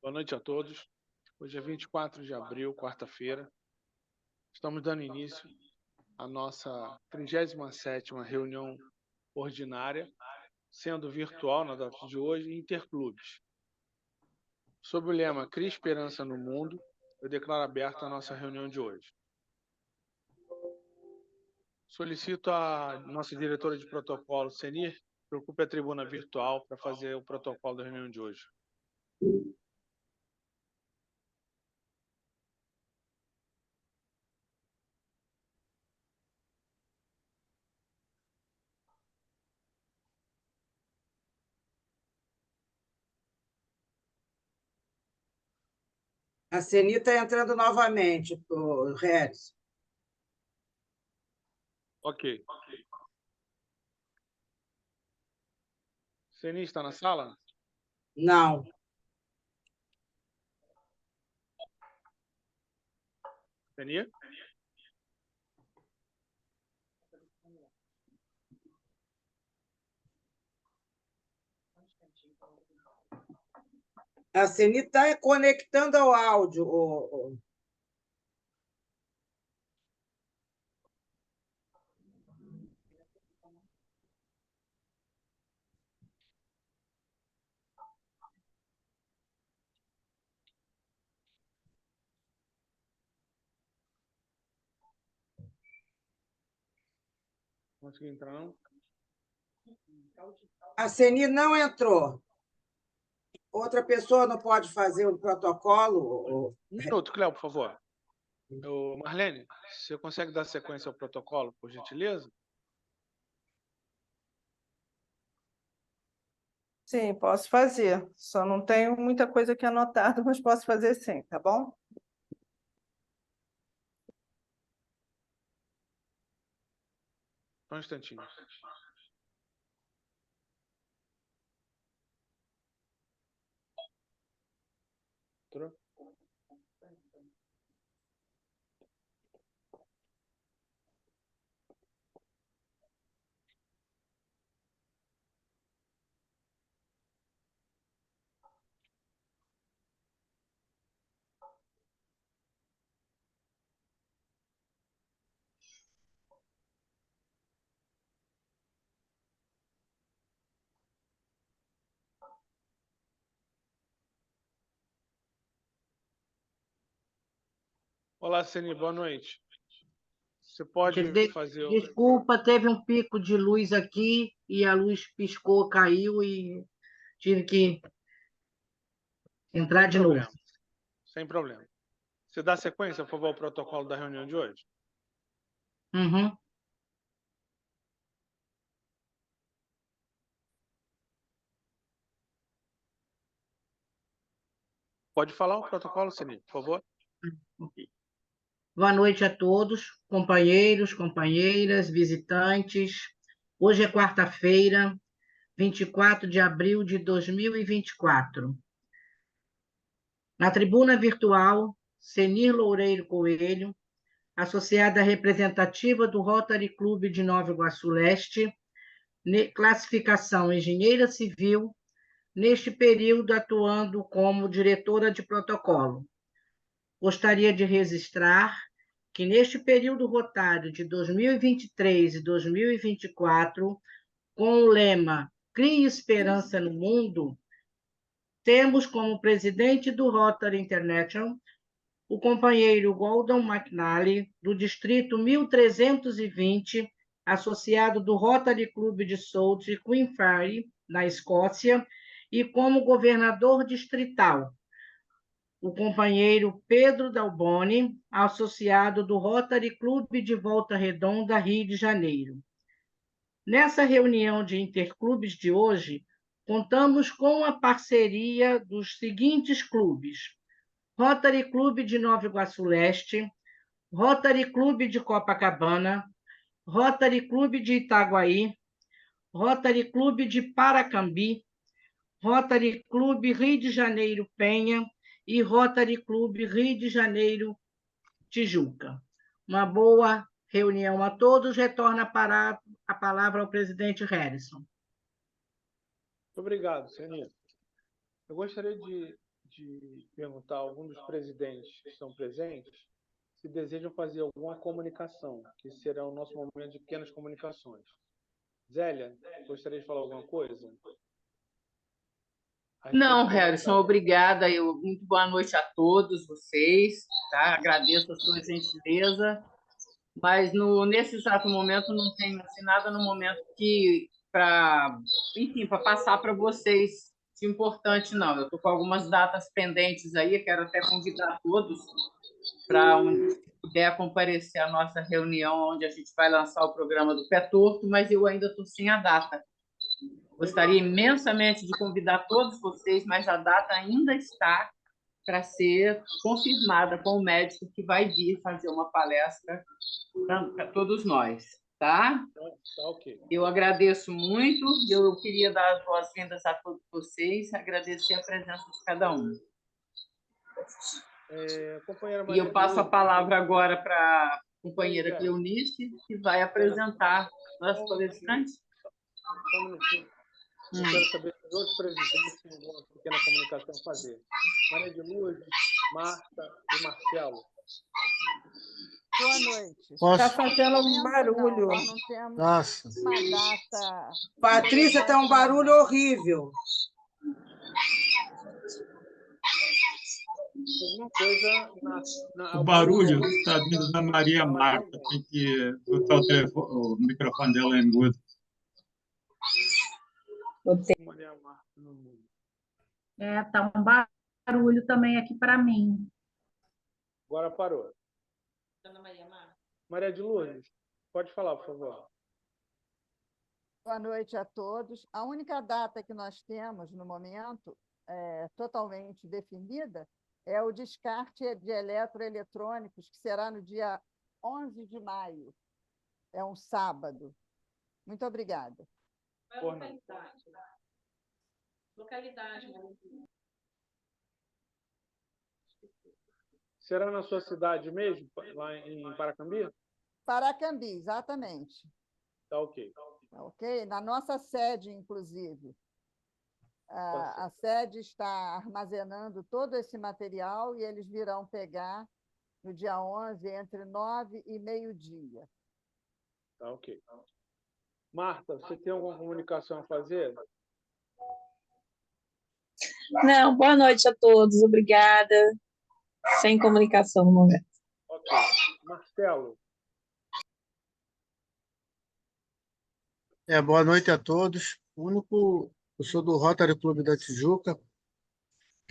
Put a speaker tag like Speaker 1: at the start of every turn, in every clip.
Speaker 1: Boa noite a todos. Hoje é 24 de abril, quarta-feira. Estamos dando início à nossa 37ª reunião ordinária, sendo virtual na data de hoje, interclubes. Sob o lema Crie Esperança no Mundo, eu declaro aberta a nossa reunião de hoje. Solicito a nossa diretora de protocolo, Senir, que ocupe a tribuna virtual para fazer o protocolo da reunião de hoje.
Speaker 2: A Ceni está entrando novamente, o Regis.
Speaker 1: Ok. Senir está na sala?
Speaker 2: Não.
Speaker 1: Senir?
Speaker 2: A Ceni está conectando ao áudio.
Speaker 1: Consegui entrar, não?
Speaker 2: A Ceni não entrou. Outra pessoa não pode fazer o protocolo?
Speaker 1: Um minuto, Cléo, por favor. Marlene, você consegue dar sequência ao protocolo, por gentileza?
Speaker 3: Sim, posso fazer. Só não tenho muita coisa aqui anotada, mas posso fazer sim, tá bom?
Speaker 1: Só um instantinho. Entrou? Olá, Ceni, boa noite. Você pode fazer o...
Speaker 4: Desculpa, teve um pico de luz aqui e a luz piscou, caiu e tive que entrar de novo.
Speaker 1: Sem problema. Você dá sequência, por favor, ao protocolo da reunião de hoje?
Speaker 4: Uhum.
Speaker 1: Pode falar o protocolo, Ceni, por favor?
Speaker 4: Ok. Boa noite a todos, companheiros, companheiras, visitantes. Hoje é quarta-feira, 24 de abril de 2024. Na tribuna virtual, Senir Loureiro Coelho, associada representativa do Rotary Clube de Nova Iguaçu Leste, classificação engenheira civil, neste período atuando como diretora de protocolo. Gostaria de registrar que neste período rotário de 2023 e 2024, com o lema Crie Esperança no Mundo, temos como presidente do Rotary International o companheiro Gordon McNally, do Distrito 1320, associado do Rotary Club de South e Queenferry, na Escócia, e como governador distrital, o companheiro Pedro Dalboni, associado do Rotary Club de Volta Redonda, Rio de Janeiro. Nessa reunião de interclubes de hoje, contamos com a parceria dos seguintes clubes: Rotary Clube de Nova Iguaçu Leste, Rotary Clube de Copacabana, Rotary Clube de Itaguaí, Rotary Clube de Paracambi, Rotary Clube Rio de Janeiro Penha e Rotary Clube Rio de Janeiro Tijuca. Uma boa reunião a todos. Retorna a palavra ao presidente Harrison.
Speaker 1: Muito obrigado, Ceni. Eu gostaria de de perguntar a algum dos presidentes que estão presentes se desejam fazer alguma comunicação, que será o nosso momento de pequenas comunicações. Zélia, gostaria de falar alguma coisa?
Speaker 5: Não, Harrison, obrigada. Muito boa noite a todos vocês, tá? Agradeço a sua gentileza, mas nesse exato momento não tenho assim, nada no momento enfim, para passar para vocês de importante, não. Eu estou com algumas datas pendentes aí, quero até convidar todos para onde puder comparecer à nossa reunião, onde a gente vai lançar o programa do Pé Torto, mas eu ainda estou sem a data. Gostaria imensamente de convidar todos vocês, mas a data ainda está para ser confirmada com o médico que vai vir fazer uma palestra para todos nós, tá?
Speaker 1: Tá ok.
Speaker 5: Eu agradeço muito, eu queria dar as boas-vindas a todos vocês, agradecer a presença de cada um.
Speaker 1: Companheira
Speaker 5: E eu passo a palavra agora para a companheira Cleonice, que vai apresentar nosso palestrante.
Speaker 1: Só um minutinho. Eu quero saber se os outros presidentes têm alguma pequena comunicação a fazer. Maria de Lourdes, Marta e Marcelo.
Speaker 6: Boa noite.
Speaker 3: Está fazendo um barulho.
Speaker 6: Nós não temos
Speaker 2: Nossa.
Speaker 6: uma data.
Speaker 2: Patrícia, está um barulho horrível.
Speaker 1: Alguma coisa
Speaker 7: O barulho está vindo da Maria Marta. Tem que botar o microfone dela em mudo.
Speaker 1: Maria Marta.
Speaker 8: Tá um barulho também aqui para mim.
Speaker 1: Agora parou. Maria de Lourdes, pode falar, por favor.
Speaker 6: Boa noite a todos. A única data que nós temos no momento, totalmente definida, é o descarte de eletroeletrônicos, que será no dia 11 de maio. É um sábado. Muito obrigada.
Speaker 8: Localidade.
Speaker 1: Será na sua cidade mesmo, lá em Paracambi?
Speaker 6: Paracambi, exatamente.
Speaker 1: Tá ok.
Speaker 6: Tá ok? Na nossa sede, inclusive. A sede está armazenando todo esse material e eles virão pegar no dia 11, entre 9 e meio-dia.
Speaker 1: Tá ok. Marta, você tem alguma comunicação a fazer?
Speaker 9: Não, boa noite a todos, obrigada. Sem comunicação no momento.
Speaker 1: Ok. Marcelo.
Speaker 10: Boa noite a todos. Eu sou do Rotary Clube da Tijuca.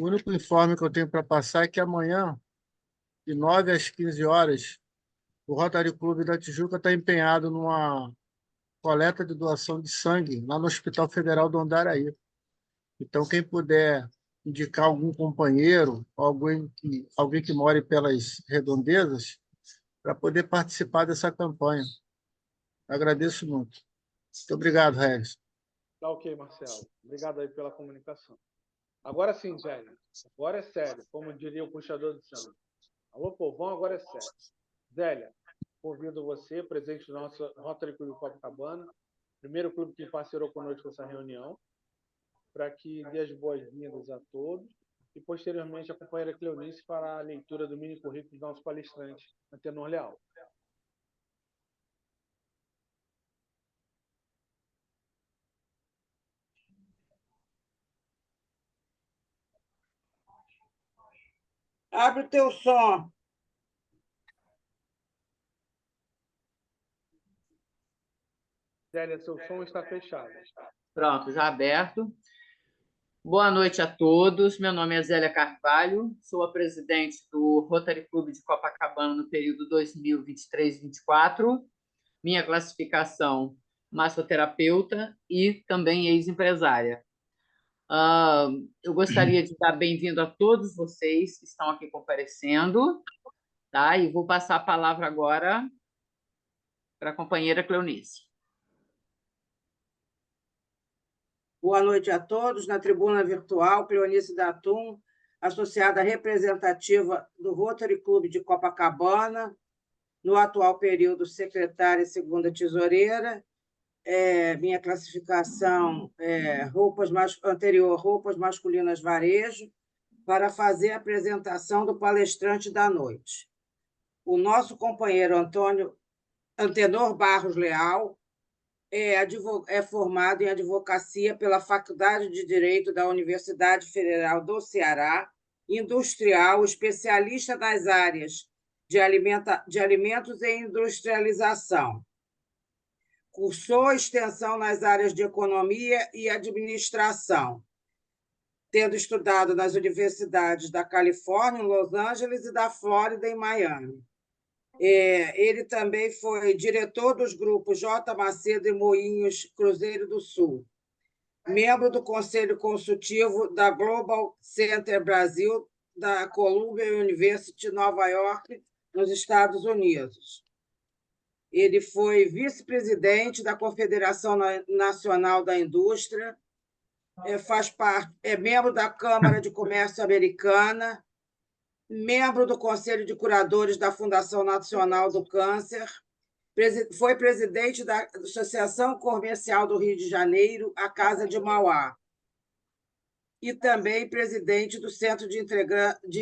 Speaker 10: O único informe que eu tenho para passar é que amanhã, de 9 às 15 horas, o Rotary Clube da Tijuca está empenhado numa coleta de doação de sangue lá no Hospital Federal do Andaraí. Então, quem puder indicar algum companheiro, alguém que more pelas redondezas, para poder participar dessa campanha. Agradeço muito. Muito obrigado, Regis.
Speaker 1: Tá ok, Marcelo. Obrigado aí pela comunicação. Agora sim, Zélia. Agora é sério, como diria o puxador de sangue. Alô, povão, agora é sério. Zélia, convido você, presidente do nosso Rotary Clube Copacabana, primeiro clube que parceirou conosco nessa reunião, para que dê as boas-vindas a todos e, posteriormente, a companheira Cleonice fará a leitura do mini currículo do nosso palestrante, Antenor Leal.
Speaker 2: Abre o teu som.
Speaker 1: Zélia, seu som está fechado.
Speaker 5: Pronto, já aberto. Boa noite a todos. Meu nome é Zélia Carvalho, sou a presidente do Rotary Clube de Copacabana no período 2023-24. Minha classificação, massoterapeuta e também ex-empresária. Eu gostaria de dar bem-vindo a todos vocês que estão aqui comparecendo, tá? E vou passar a palavra agora para a companheira Cleonice.
Speaker 2: Boa noite a todos. Na tribuna virtual, Cleonice Datum, associada representativa do Rotary Clube de Copacabana, no atual período secretária e segunda tesoureira. Minha classificação anterior, roupas masculinas varejo, para fazer a apresentação do palestrante da noite. O nosso companheiro Antenor Barros Leal é formado em advocacia pela Faculdade de Direito da Universidade Federal do Ceará, industrial, especialista nas áreas de alimentos e industrialização. Cursou extensão nas áreas de economia e administração, tendo estudado nas universidades da Califórnia, em Los Angeles, e da Flórida, em Miami. Ele também foi diretor dos grupos J. Macedo e Moinhos Cruzeiro do Sul, membro do Conselho Consultivo da Global Center Brasil, da Columbia University, Nova York, nos Estados Unidos. Ele foi vice-presidente da Confederação Nacional da Indústria, é membro da Câmara de Comércio Americana, membro do Conselho de Curadores da Fundação Nacional do Câncer, foi presidente da Associação Comercial do Rio de Janeiro, a Casa de Mauá, e também presidente do Centro de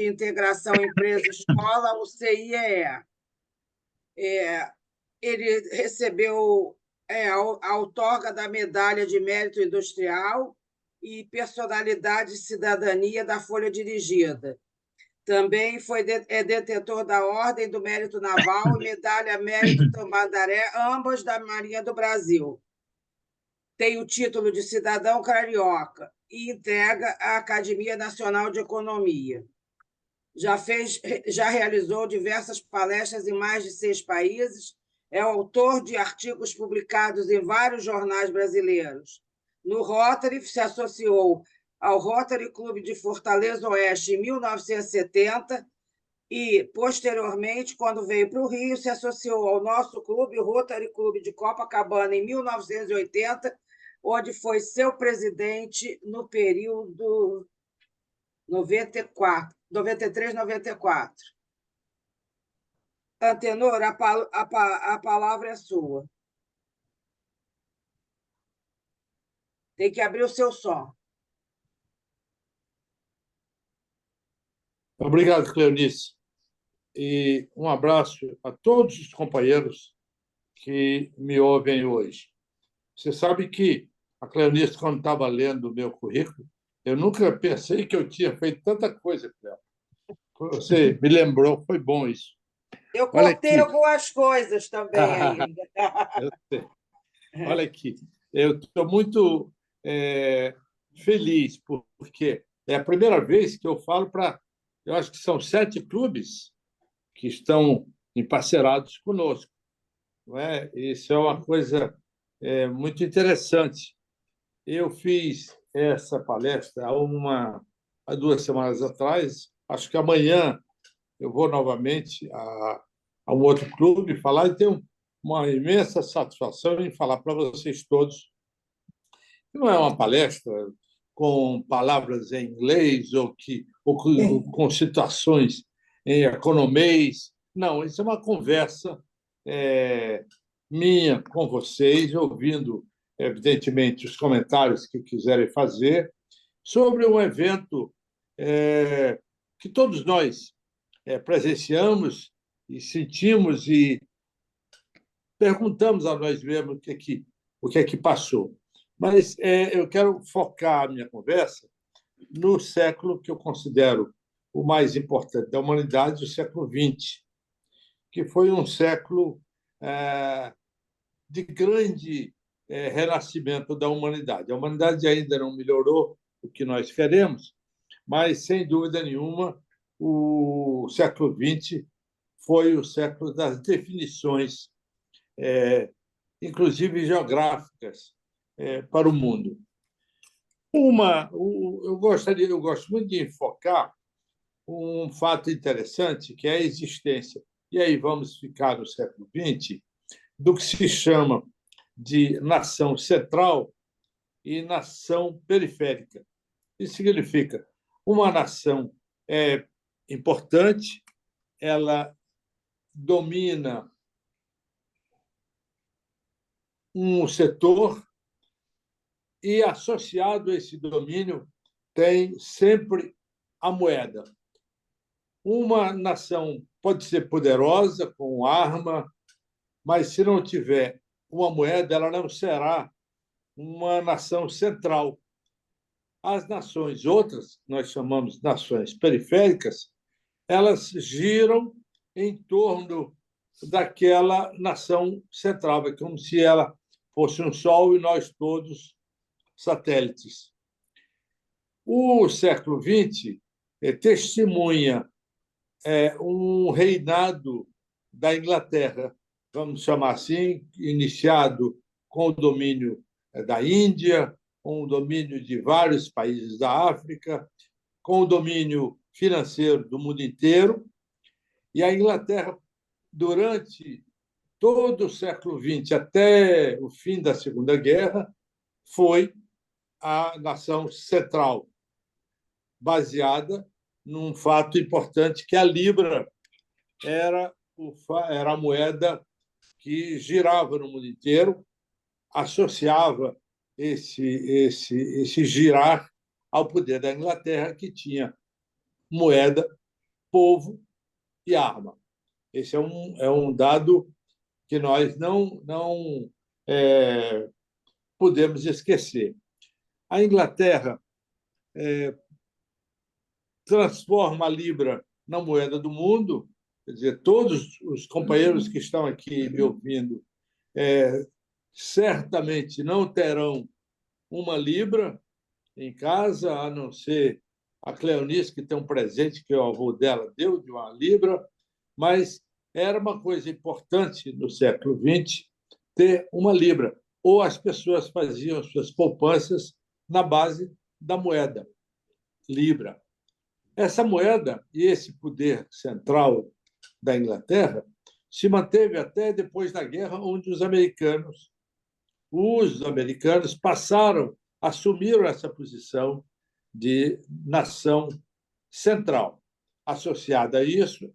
Speaker 2: Integração Empresa-Escola, o CIEE. Ele recebeu a outorga da Medalha de Mérito Industrial e Personalidade de Cidadania da Folha Dirigida. Também é detentor da Ordem do Mérito Naval e Medalha Mérito Tamandaré, ambas da Marinha do Brasil. Tem o título de cidadão carioca e integra a Academia Nacional de Economia. Já realizou diversas palestras em mais de 6 países, é autor de artigos publicados em vários jornais brasileiros. No Rotary, se associou ao Rotary Clube de Fortaleza Oeste em 1970 e, posteriormente, quando veio para o Rio, se associou ao nosso clube, o Rotary Clube de Copacabana, em 1980, onde foi seu presidente no período 93-94. Antenor, a palavra é sua. Tem que abrir o seu som.
Speaker 11: Obrigado, Cleonice. E um abraço a todos os companheiros que me ouvem hoje. Você sabe que a Cleonice, quando estava lendo o meu currículo, eu nunca pensei que eu tinha feito tanta coisa com ela. Você me lembrou, foi bom isso.
Speaker 2: Eu cortei algumas coisas também ainda.
Speaker 11: Eu sei. Olha aqui, eu estou muito feliz, porque é a primeira vez que eu falo para... Eu acho que são 7 clubes que estão emparcerados conosco. Não é? Isso é uma coisa muito interessante. Eu fiz essa palestra há 2 semanas atrás. Acho que amanhã eu vou novamente a um outro clube falar e tenho uma imensa satisfação em falar para vocês todos. Não é uma palestra com palavras em inglês ou com situações em economês. Não, isso é uma conversa minha com vocês, ouvindo, evidentemente, os comentários que quiserem fazer sobre um evento que todos nós presenciamos e sentimos e perguntamos a nós mesmos o que é que passou. Mas eu quero focar a minha conversa no século que eu considero o mais importante da humanidade, o século XX, que foi um século de grande renascimento da humanidade. A humanidade ainda não melhorou o que nós queremos, mas, sem dúvida nenhuma, o século XX foi o século das definições, inclusive geográficas, para o mundo. Eu gosto muito de enfocar um fato interessante, que é a existência, e aí vamos ficar no século XX, do que se chama de nação central e nação periférica. Isso significa uma nação importante, ela domina um setor e, associado a esse domínio, tem sempre a moeda. Uma nação pode ser poderosa, com arma, mas se não tiver uma moeda, ela não será uma nação central. As nações outras, nós chamamos nações periféricas, elas giram em torno daquela nação central. É como se ela fosse um sol e nós todos satélites. O século XX testemunha um reinado da Inglaterra, vamos chamar assim, iniciado com o domínio da Índia, com o domínio de vários países da África, com o domínio financeiro do mundo inteiro. E a Inglaterra, durante todo o século XX, até o fim da Segunda Guerra, foi a nação central, baseada num fato importante, que a Libra era a moeda que girava no mundo inteiro, associava esse girar ao poder da Inglaterra, que tinha moeda, povo e arma. Esse é um dado que nós não podemos esquecer. A Inglaterra transforma a Libra na moeda do mundo. Quer dizer, todos os companheiros que estão aqui me ouvindo certamente não terão uma Libra em casa, a não ser a Cleonice, que tem um presente que o avô dela deu de uma Libra, mas era uma coisa importante no século XX ter uma Libra, ou as pessoas faziam suas poupanças na base da moeda Libra. Essa moeda e esse poder central da Inglaterra se manteve até depois da guerra, onde os americanos assumiram essa posição de nação central. Associada a isso,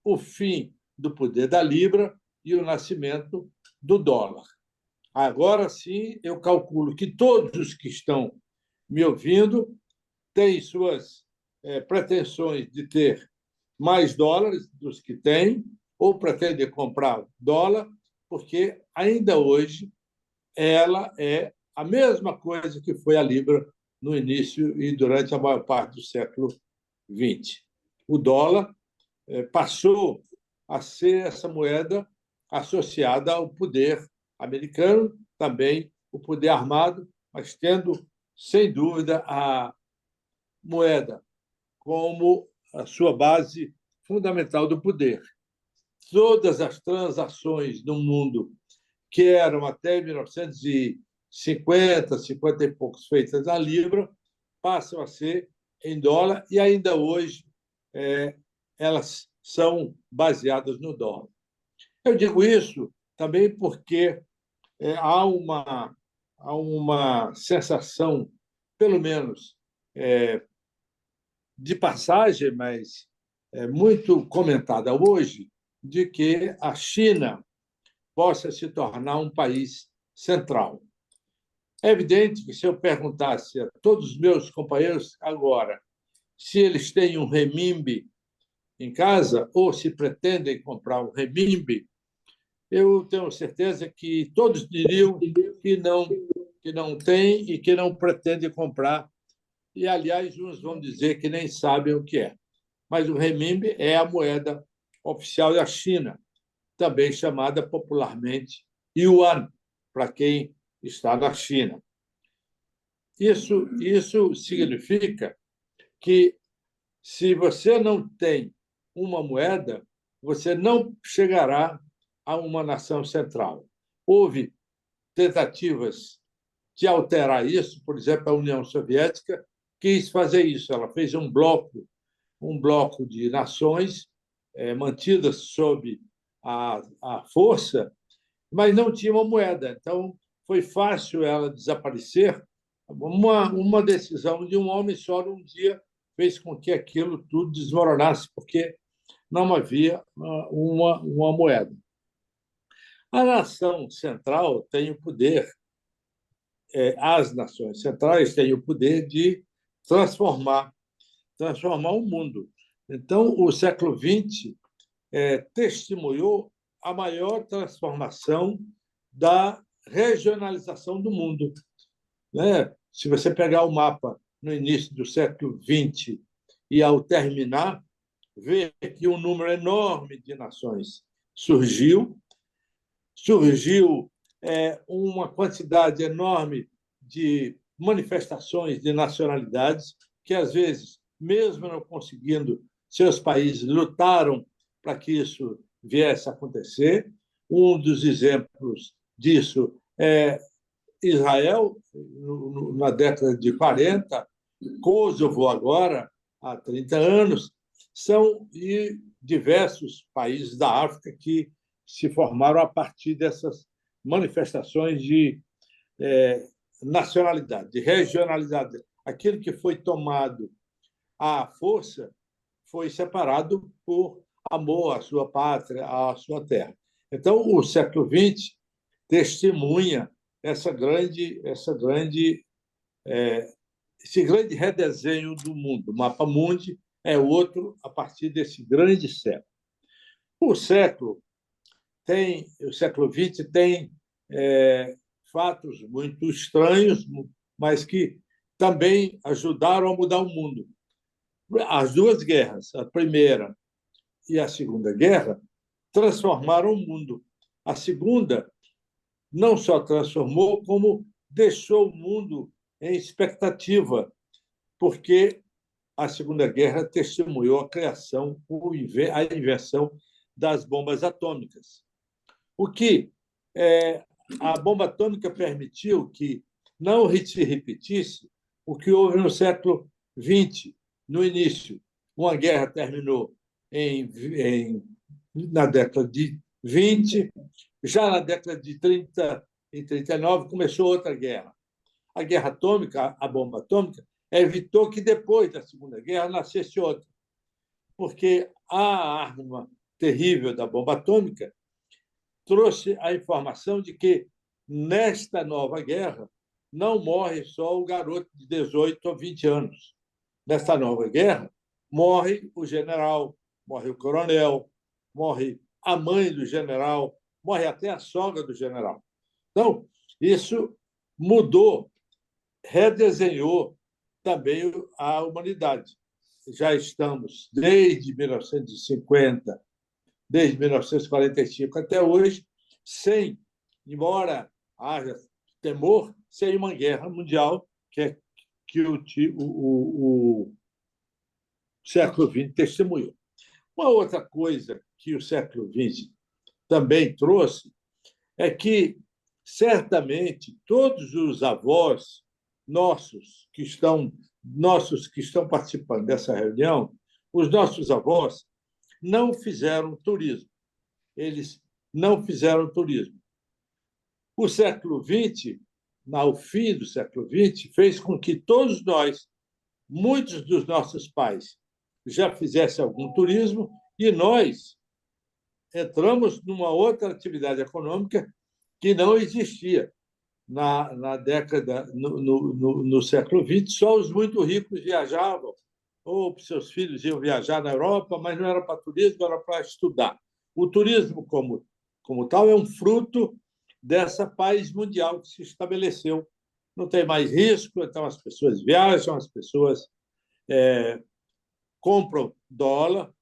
Speaker 11: o fim do poder da Libra e o nascimento do dólar. Agora sim, eu calculo que todos os que estão me ouvindo têm suas pretensões de ter mais dólares dos que têm, ou pretendem comprar dólar, porque ainda hoje ela é a mesma coisa que foi a Libra no início e durante a maior parte do século XX. O dólar passou a ser essa moeda associada ao poder americano, também o poder armado, mas tendo, sem dúvida, a moeda como a sua base fundamental do poder. Todas as transações no mundo que eram até 1950, 50 e poucos feitas na Libra, passam a ser em dólar e ainda hoje elas são baseadas no dólar. Eu digo isso também porque há uma sensação, pelo menos de passagem, mas muito comentada hoje, de que a China possa se tornar um país central. É evidente que, se eu perguntasse a todos os meus companheiros agora se eles têm um renminbi em casa ou se pretendem comprar um renminbi, eu tenho certeza que todos diriam que não têm e que não pretendem comprar. E, aliás, uns vão dizer que nem sabem o que é. Mas o renminbi é a moeda oficial da China, também chamada popularmente yuan, para quem está na China. Isso significa que, se você não tem uma moeda, você não chegará a uma nação central. Houve tentativas de alterar isso, por exemplo, a União Soviética quis fazer isso. Ela fez um bloco de nações mantidas sob a força, mas não tinha uma moeda. Então, foi fácil ela desaparecer. Uma decisão de um homem só num dia fez com que aquilo tudo desmoronasse, porque não havia uma moeda. A nação central tem o poder, as nações centrais têm o poder de transformar transformar o mundo. Então, o século XX testemunhou a maior transformação da regionalização do mundo, né? Se você pegar o mapa no início do século XX e, ao terminar, ver que um número enorme de nações surgiu uma quantidade enorme de manifestações de nacionalidades que, às vezes, mesmo não conseguindo, seus países lutaram para que isso viesse a acontecer. Um dos exemplos disso é Israel, na década de 40, Kosovo, agora, há 30 anos, são diversos países da África que se formaram a partir dessas manifestações de nacionalidade, de regionalidade. Aquilo que foi tomado à força foi separado por amor à sua pátria, à sua terra. Então, o século XX testemunha esse grande redesenho do mundo. O Mapa Mundi é outro a partir desse grande século. O século XX tem fatos muito estranhos, mas que também ajudaram a mudar o mundo. As duas guerras, a Primeira e a Segunda Guerra, transformaram o mundo. A Segunda não só transformou, como deixou o mundo em expectativa, porque a Segunda Guerra testemunhou a criação, a invenção das bombas atômicas. O que a bomba atômica permitiu que não se repetisse o que houve no século XX, no início. Uma guerra terminou na década de 20, já na década de 30 e 39 começou outra guerra. A guerra atômica, a bomba atômica, evitou que depois da Segunda Guerra nascesse outra, porque a arma terrível da bomba atômica trouxe a informação de que, nesta nova guerra, não morre só o garoto de 18 ou 20 anos. Nesta nova guerra, morre o general, morre o coronel, morre a mãe do general, morre até a sogra do general. Então, isso mudou, redesenhou também a humanidade. Já estamos, desde 1950, desde 1945 até hoje, embora haja temor, sem uma guerra mundial, que o século XX testemunhou. Uma outra coisa que o século XX também trouxe é que, certamente, todos os avós nossos que estão participando dessa reunião, os nossos avós não fizeram turismo. Eles não fizeram turismo. O século XX, ao fim do século XX, fez com que todos nós, muitos dos nossos pais, já fizessem algum turismo e nós entramos numa outra atividade econômica que não existia na década, no século XX. Só os muito ricos viajavam, ou seus filhos iam viajar na Europa, mas não era para turismo, era para estudar. O turismo, como tal, é um fruto dessa paz mundial que se estabeleceu. Não tem mais risco, então as pessoas viajam, as pessoas compram dólar,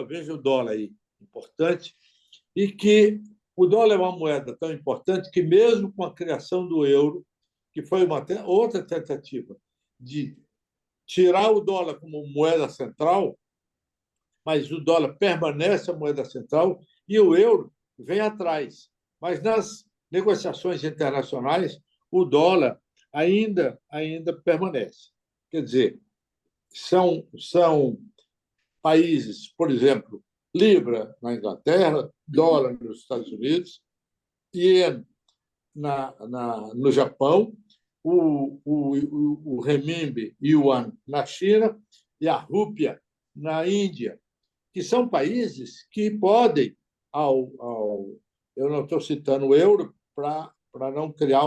Speaker 11: veja o dólar aí, importante, e que o dólar é uma moeda tão importante que, mesmo com a criação do euro, que foi uma outra tentativa de tirar o dólar como moeda central, mas o dólar permanece a moeda central e o euro vem atrás. Mas nas negociações internacionais, o dólar ainda permanece. Quer dizer, são países, por exemplo, Libra na Inglaterra, dólar nos Estados Unidos, ien no Japão, o renminbi yuan na China e a rúpia na Índia, que são países que podem, eu não estou citando o euro para não criar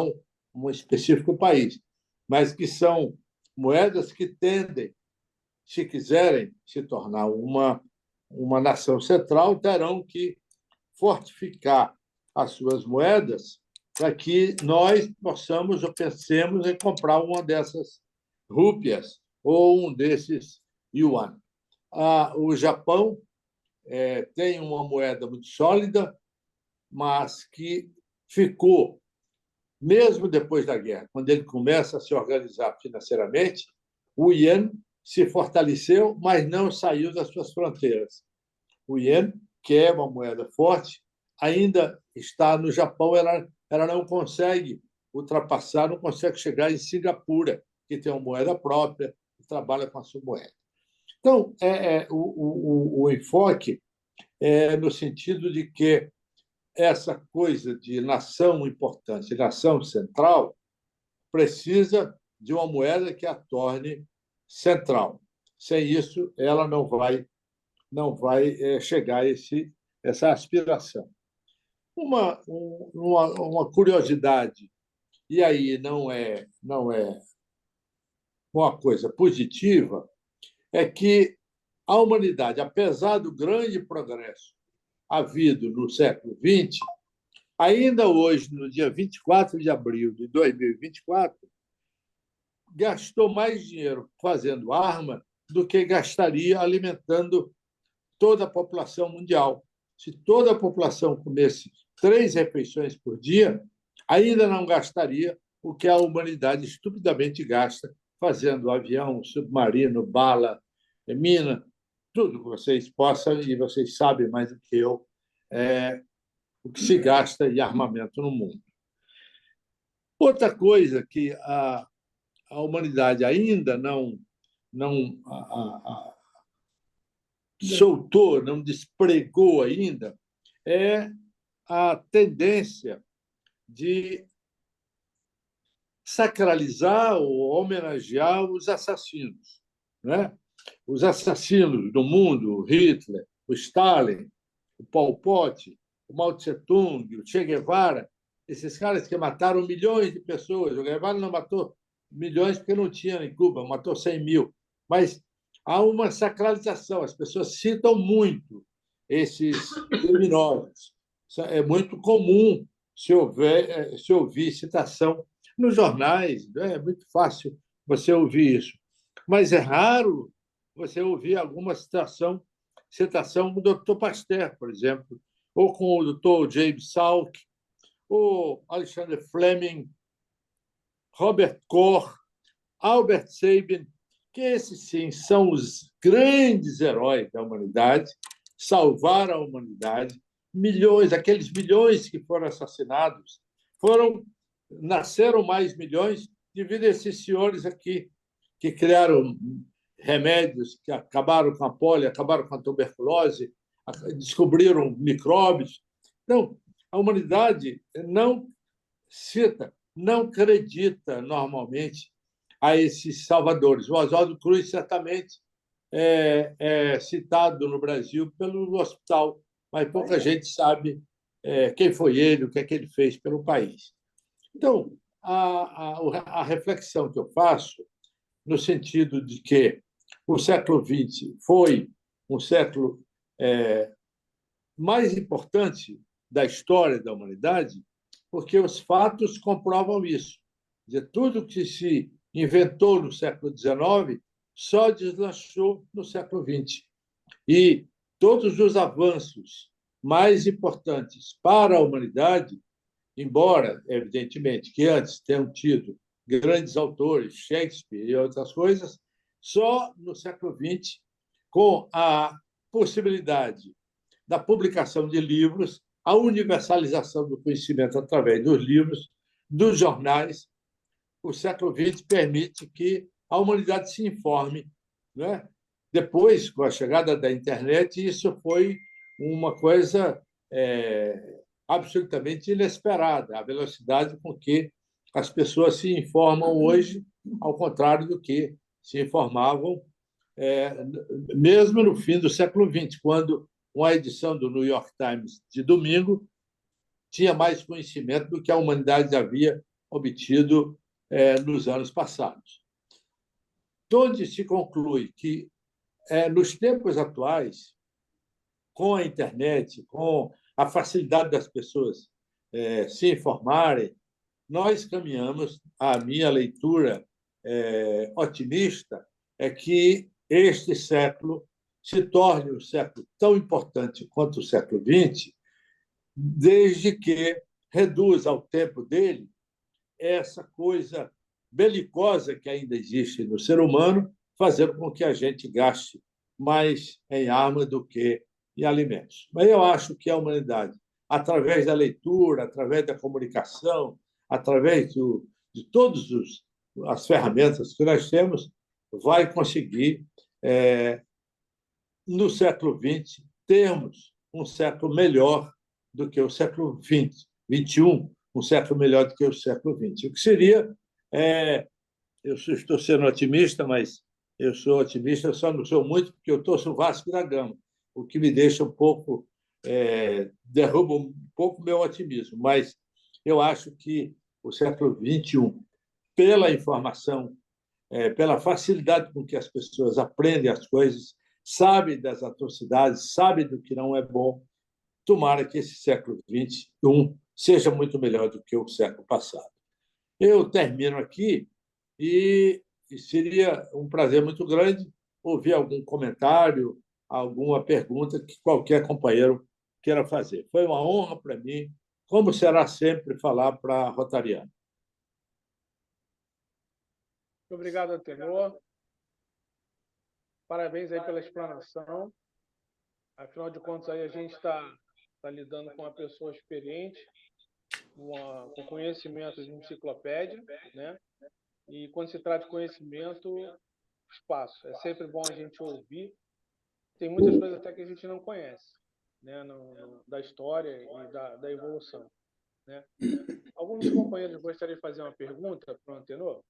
Speaker 11: um específico país, mas que são moedas que tendem se quiserem se tornar uma nação central, terão que fortificar as suas moedas para que nós possamos ou pensemos em comprar uma dessas rúpias ou um desses yuan. O Japão tem uma moeda muito sólida, mas que ficou, mesmo depois da guerra, quando ele começa a se organizar financeiramente, o iene se fortaleceu, mas não saiu das suas fronteiras. O iene, que é uma moeda forte, ainda está no Japão, ela não consegue ultrapassar, não consegue chegar em Singapura, que tem uma moeda própria e trabalha com a sua moeda. Então, o enfoque é no sentido de que essa coisa de nação importante, nação central, precisa de uma moeda que a torne central. Sem isso, ela não vai chegar a essa aspiração. Uma curiosidade, e aí não é uma coisa positiva, é que a humanidade, apesar do grande progresso havido no século XX, ainda hoje, no dia 24 de abril de 2024, gastou mais dinheiro fazendo arma do que gastaria alimentando toda a população mundial. Se toda a população comesse 3 refeições por dia, ainda não gastaria o que a humanidade estupidamente gasta fazendo avião, submarino, bala, mina, tudo que vocês possam, e vocês sabem mais do que eu, o que se gasta em armamento no mundo. Outra coisa que a humanidade ainda não soltou, não despregou ainda, é a tendência de sacralizar ou homenagear os assassinos, né? Os assassinos do mundo, o Hitler, o Stalin, o Pol Pot, o Mao Tse-tung, o Che Guevara, esses caras que mataram milhões de pessoas. O Guevara não matou milhões porque não tinha em Cuba, matou 100 mil. Mas há uma sacralização, as pessoas citam muito esses criminosos. É muito comum se ouvir citação nos jornais, é muito fácil você ouvir isso. Mas é raro você ouvir alguma citação do Dr. Pasteur, por exemplo, ou com o Dr. James Salk, ou Alexander Fleming, Robert Koch, Albert Sabin, que esses, sim, são os grandes heróis da humanidade, salvaram a humanidade. Aqueles milhões que foram assassinados, nasceram mais milhões devido a esses senhores aqui, que criaram remédios que acabaram com a polio, acabaram com a tuberculose, descobriram micróbios. Então, a humanidade não cita, não acredita normalmente a esses salvadores. O Oswaldo Cruz certamente é citado no Brasil pelo hospital, mas pouca gente sabe quem foi ele, o que é que ele fez pelo país. Então, a reflexão que eu faço, no sentido de que o século XX foi um século mais importante da história da humanidade, porque os fatos comprovam isso. Tudo que se inventou no século XIX só deslanchou no século XX. E todos os avanços mais importantes para a humanidade, embora, evidentemente, que antes tenham tido grandes autores, Shakespeare e outras coisas, só no século XX, com a possibilidade da publicação de livros, a universalização do conhecimento através dos livros, dos jornais, o século XX permite que a humanidade se informe, né? Depois, com a chegada da internet, isso foi uma coisa absolutamente inesperada, a velocidade com que as pessoas se informam hoje, ao contrário do que se informavam mesmo no fim do século XX, quando uma edição do New York Times de domingo tinha mais conhecimento do que a humanidade havia obtido nos anos passados. Onde se conclui que nos tempos atuais, com a internet, com a facilidade das pessoas se informarem, nós caminhamos, a minha leitura otimista é que este século se torne um século tão importante quanto o século XX, desde que reduz ao tempo dele essa coisa belicosa que ainda existe no ser humano, fazendo com que a gente gaste mais em armas do que em alimentos. Mas eu acho que a humanidade, através da leitura, através da comunicação, através de todas as ferramentas que nós temos, vai conseguir, no século XX, termos um século melhor do que o século XX, XXI, um século melhor do que o século XX. O que seria, eu estou sendo otimista, mas eu sou otimista, eu só não sou muito porque eu torço o Vasco da Gama, o que me deixa um pouco, derruba um pouco o meu otimismo, mas eu acho que o século XXI, pela informação, pela facilidade com que as pessoas aprendem as coisas, sabem das atrocidades, sabem do que não é bom, tomara que esse século XXI seja muito melhor do que o século passado. Eu termino aqui e seria um prazer muito grande ouvir algum comentário, alguma pergunta que qualquer companheiro queira fazer. Foi uma honra para mim, como será sempre falar para a Rotariana.
Speaker 1: Muito obrigado, Antenor. Parabéns aí pela explanação. Afinal de contas, aí a gente está lidando com uma pessoa experiente, com conhecimento de enciclopédia, né? E quando se trata de conhecimento, espaço. É sempre bom a gente ouvir. Tem muitas coisas até que a gente não conhece, né? Da história e da evolução, né? Algum dos companheiros gostaria de fazer uma pergunta para o Antenor?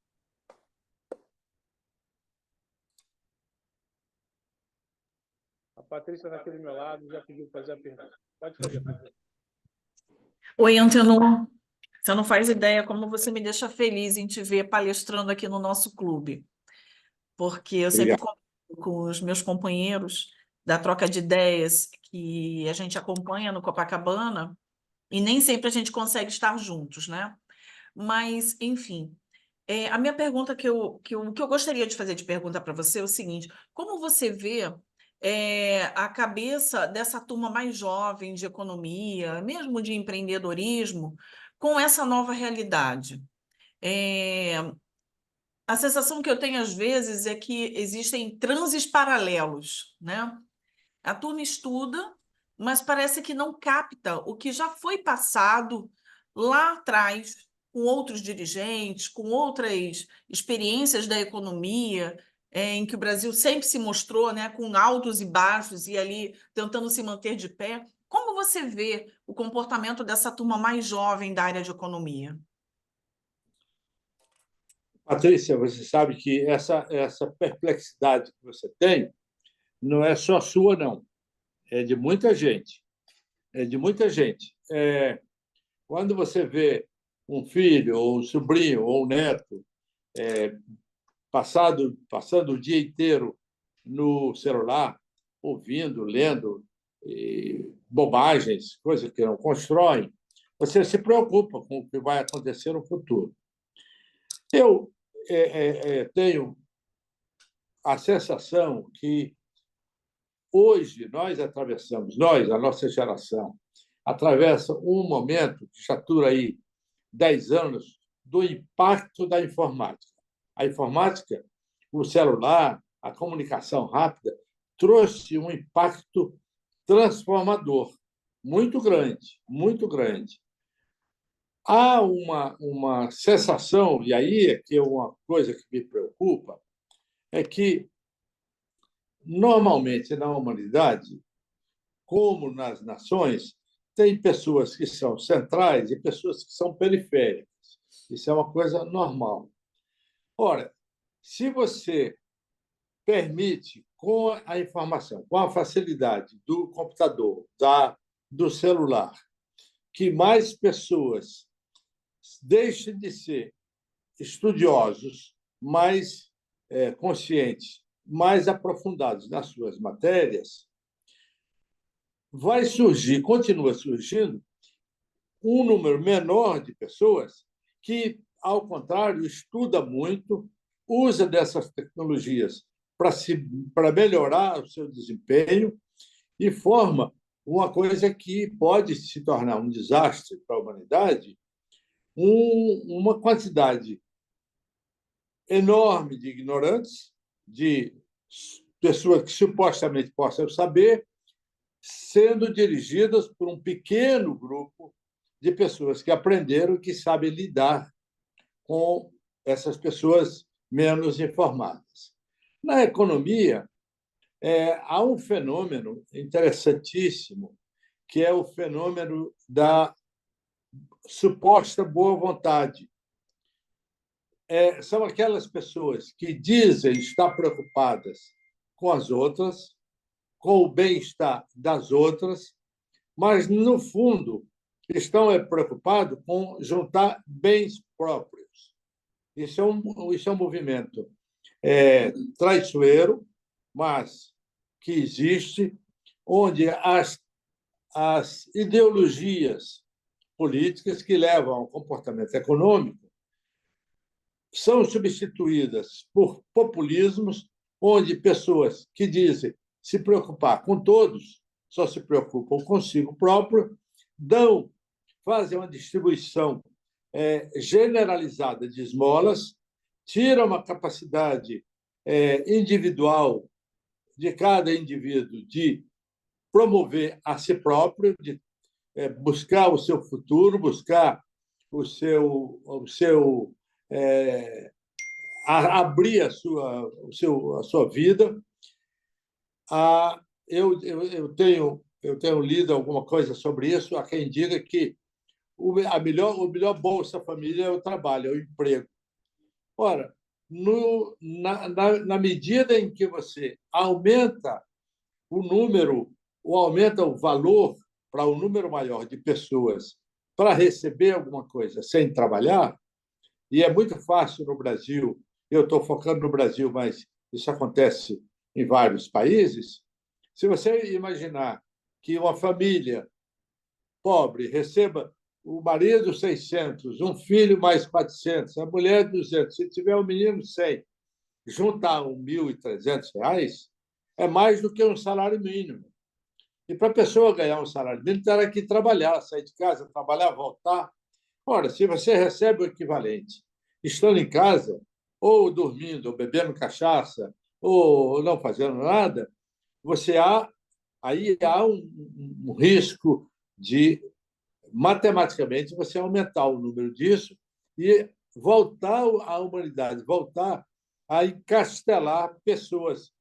Speaker 1: A Patrícia está aqui do meu lado, já pediu para fazer a pergunta. Pode fazer, Patrícia.
Speaker 12: Oi, Antenor. Você não faz ideia como você me deixa feliz em te ver palestrando aqui no nosso clube, porque eu sempre converso com os meus companheiros da troca de ideias que a gente acompanha no Copacabana e nem sempre a gente consegue estar juntos, né? Mas, enfim, a minha pergunta que eu gostaria de fazer de pergunta para você é o seguinte: como você vê a cabeça dessa turma mais jovem de economia, mesmo de empreendedorismo, com essa nova realidade? A sensação que eu tenho às vezes é que existem transes paralelos, né? A turma estuda, mas parece que não capta o que já foi passado lá atrás, com outros dirigentes, com outras experiências da economia, em que o Brasil sempre se mostrou, né, com altos e baixos e ali tentando se manter de pé. Como você vê o comportamento dessa turma mais jovem da área de economia?
Speaker 11: Patrícia, você sabe que essa perplexidade que você tem não é só sua, não. É de muita gente. É de muita gente. Quando você vê um filho, ou um sobrinho, ou um neto passando o dia inteiro no celular, ouvindo, lendo bobagens, coisas que não constroem, você se preocupa com o que vai acontecer no futuro. Eu tenho a sensação que hoje a nossa geração, atravessa um momento que já dura aí 10 anos do impacto da informática. A informática, o celular, a comunicação rápida, trouxe um impacto transformador muito grande, muito grande. Há uma sensação, e aí é que é uma coisa que me preocupa, é que, normalmente, na humanidade, como nas nações, tem pessoas que são centrais e pessoas que são periféricas. Isso é uma coisa normal. Ora, se você permite, com a informação, com a facilidade do computador, do celular, que mais pessoas deixem de ser estudiosos, mais conscientes mais aprofundados nas suas matérias, vai surgir, continua surgindo, um número menor de pessoas que, ao contrário, estuda muito, usa dessas tecnologias para melhorar o seu desempenho e forma uma coisa que pode se tornar um desastre para a humanidade, uma quantidade enorme de ignorantes, de pessoas que supostamente possam saber, sendo dirigidas por um pequeno grupo de pessoas que aprenderam e que sabem lidar com essas pessoas menos informadas. Na economia, há um fenômeno interessantíssimo, que é o fenômeno da suposta boa vontade. São aquelas pessoas que dizem estar preocupadas com as outras, com o bem-estar das outras, mas, no fundo, estão preocupados com juntar bens próprios. Isso é um movimento traiçoeiro, mas que existe, onde as ideologias políticas que levam ao comportamento econômico são substituídas por populismos, onde pessoas que dizem se preocupar com todos só se preocupam consigo próprio, fazem uma distribuição generalizada de esmolas, tiram a capacidade individual de cada indivíduo de promover a si próprio, de buscar o seu futuro, buscar abrir a sua vida. Eu tenho lido alguma coisa sobre isso. Há quem diga que o melhor Bolsa Família é o trabalho, é o emprego. Ora, na medida em que você aumenta o número, ou aumenta o valor para um número maior de pessoas para receber alguma coisa sem trabalhar, e é muito fácil no Brasil, eu estou focando no Brasil, mas isso acontece em vários países. Se você imaginar que uma família pobre receba o marido 600, um filho mais 400, a mulher 200, se tiver um menino 100, juntar R$ 1.300 é mais do que um salário mínimo. E para a pessoa ganhar um salário mínimo, terá que trabalhar, sair de casa, trabalhar, voltar. Ora, se você recebe o equivalente estando em casa, ou dormindo, ou bebendo cachaça, ou não fazendo nada, aí há um risco de, matematicamente, você aumentar o número disso e voltar à humanidade, voltar a encastelar pessoas,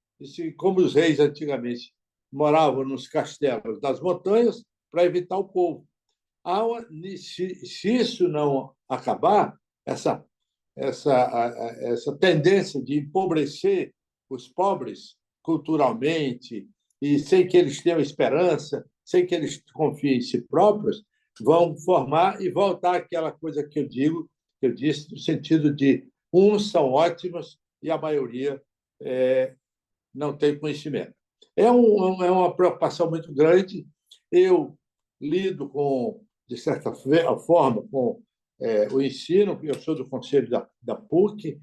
Speaker 11: como os reis antigamente moravam nos castelos das montanhas para evitar o povo. Se isso não acabar, essa tendência de empobrecer os pobres culturalmente e sem que eles tenham esperança, sem que eles confiem em si próprios, vão formar e voltar àquela coisa que eu disse, no sentido de uns são ótimos e a maioria não tem conhecimento. É uma preocupação muito grande. Eu lido de certa forma, com o ensino, eu sou do conselho da PUC,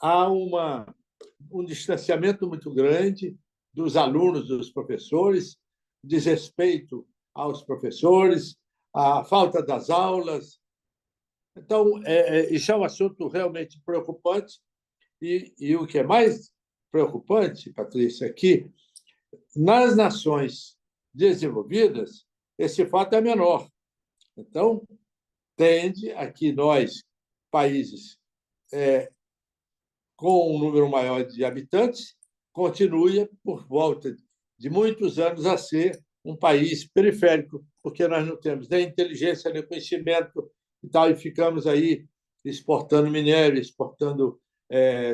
Speaker 11: há um distanciamento muito grande dos alunos, dos professores, desrespeito aos professores, a falta das aulas. Então, isso é um assunto realmente preocupante. E o que é mais preocupante, Patrícia, aqui, nas nações desenvolvidas, esse fato é menor. Então, tende a que nós, países com um número maior de habitantes, continue, por volta de muitos anos, a ser um país periférico, porque nós não temos nem inteligência, nem conhecimento e tal, e ficamos aí exportando minério, exportando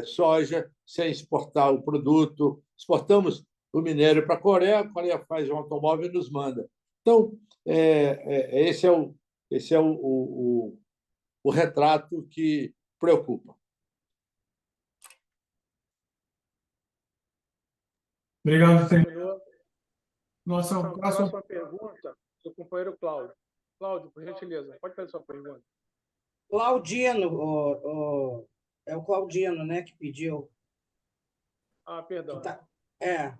Speaker 11: soja, sem exportar o produto. Exportamos o minério para a Coreia faz um automóvel e nos manda. Então, esse é o retrato que preocupa.
Speaker 7: Obrigado, senhor.
Speaker 1: Terminou.
Speaker 7: Nossa
Speaker 1: Então,
Speaker 7: próxima
Speaker 1: próxima pergunta do companheiro Cláudio. Cláudio, por gentileza, pode fazer sua pergunta.
Speaker 2: Claudino, é o Claudino, né, que pediu.
Speaker 1: Ah, perdão.
Speaker 2: É.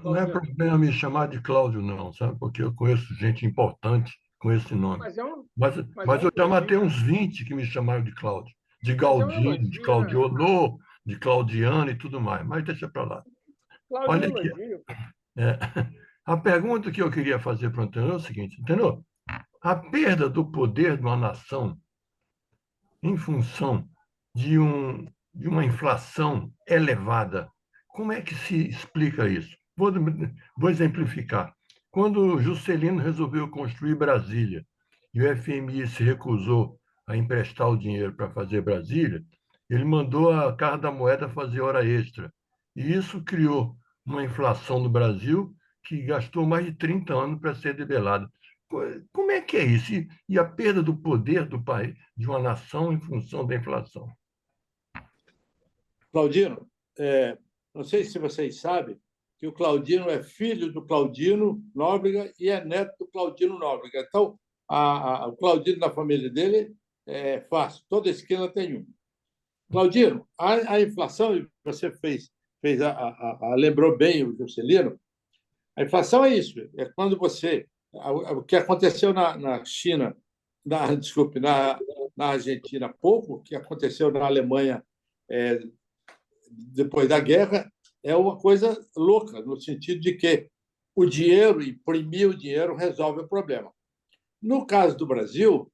Speaker 13: Não é problema me chamar de Cláudio, não, sabe? Porque eu conheço gente importante com esse nome.
Speaker 1: Mas é um
Speaker 13: Mas eu já matei
Speaker 1: elogio.
Speaker 13: uns 20 que me chamaram de Cláudio. De
Speaker 1: Mas é um
Speaker 13: Galdino, de
Speaker 1: elogio, né?
Speaker 13: Claudionô, de Claudiano e tudo mais. Mas deixa para lá.
Speaker 1: Cláudio é um
Speaker 13: Olha aqui.
Speaker 1: elogio.
Speaker 13: A pergunta que eu queria fazer para o Antenor é o seguinte, entendeu? A perda do poder de uma nação em função de uma inflação elevada, como é que se explica isso? Vou exemplificar. Quando Juscelino resolveu construir Brasília e o FMI se recusou a emprestar o dinheiro para fazer Brasília, ele mandou a Casa da Moeda fazer hora extra. E isso criou uma inflação no Brasil que gastou mais de 30 anos para ser debelada. Como é que é isso? E a perda do poder do país, de uma nação em função da inflação?
Speaker 11: Claudino, não sei se vocês sabem que o Claudino é filho do Claudino Nóbrega e é neto do Claudino Nóbrega. Então, o Claudino da família dele é fácil, toda esquina tem um. Claudino, a inflação, e você lembrou bem o Juscelino, a inflação é isso, é quando você... O que aconteceu na China, desculpe, na Argentina, pouco, o que aconteceu na Alemanha depois da guerra, é uma coisa louca, no sentido de que o dinheiro, imprimir o dinheiro, resolve o problema. No caso do Brasil,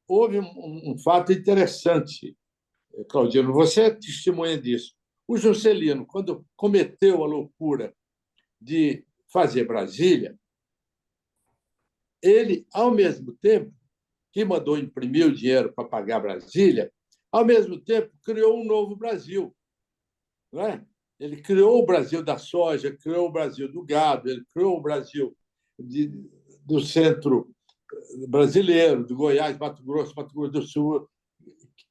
Speaker 11: houve um fato interessante, Claudino, você é testemunha disso. O Juscelino, quando cometeu a loucura de fazer Brasília, ele, ao mesmo tempo que mandou imprimir o dinheiro para pagar Brasília, ao mesmo tempo criou um novo Brasil. Não é? Ele criou o Brasil da soja, criou o Brasil do gado, ele criou o Brasil do centro brasileiro, do Goiás, Mato Grosso do Sul.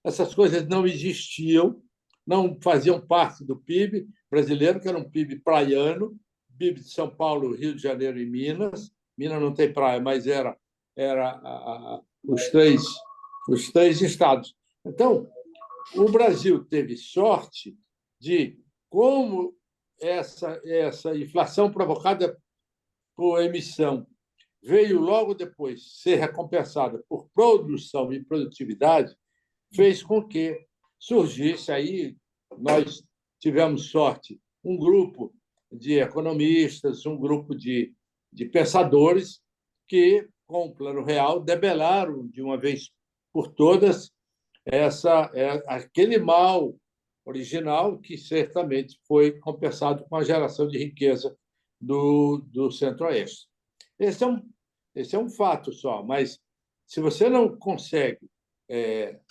Speaker 11: Essas coisas não existiam, não faziam parte do PIB brasileiro, que era um PIB praiano, PIB de São Paulo, Rio de Janeiro e Minas. Minas não tem praia, mas era os três estados. Então, o Brasil teve sorte de como essa inflação provocada por emissão veio logo depois ser recompensada por produção e produtividade, fez com que surgisse aí, nós tivemos sorte, um grupo de economistas, um grupo de pensadores que, com o Plano Real, debelaram de uma vez por todas aquele mal original que certamente foi compensado com a geração de riqueza do Centro-Oeste. Esse é um fato só, mas se você não consegue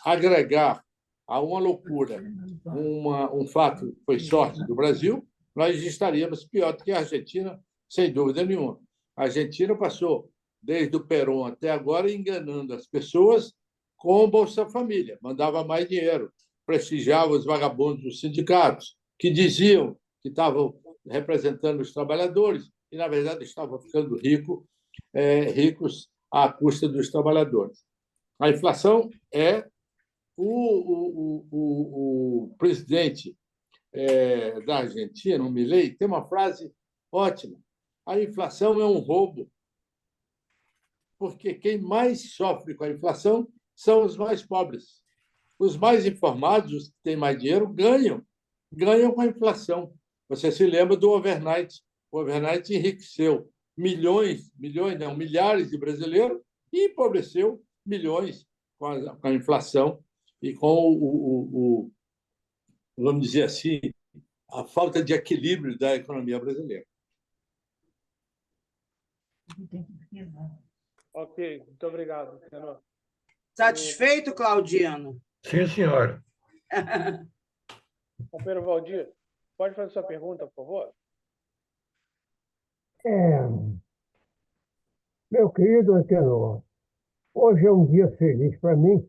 Speaker 11: agregar a uma loucura um fato que foi sorte do Brasil, nós estaríamos pior do que a Argentina, sem dúvida nenhuma. A Argentina passou, desde o Perón até agora, enganando as pessoas com o Bolsa Família, mandava mais dinheiro, prestigiava os vagabundos dos sindicatos, que diziam que estavam representando os trabalhadores e, na verdade, estavam ficando ricos à custa dos trabalhadores. A inflação é o presidente da Argentina, o Milei, tem uma frase ótima. A inflação é um roubo, porque quem mais sofre com a inflação são os mais pobres. Os mais informados, os que têm mais dinheiro, ganham com a inflação. Você se lembra do overnight. O overnight enriqueceu milhares de brasileiros e empobreceu milhões com a inflação e com vamos dizer assim, a falta de equilíbrio da economia brasileira.
Speaker 1: Ok, muito obrigado, senhor.
Speaker 2: Satisfeito, Claudino?
Speaker 13: Sim, senhora.
Speaker 1: Companheiro Valdir, pode fazer sua pergunta, por favor?
Speaker 14: Meu querido Antenor, hoje é um dia feliz para mim,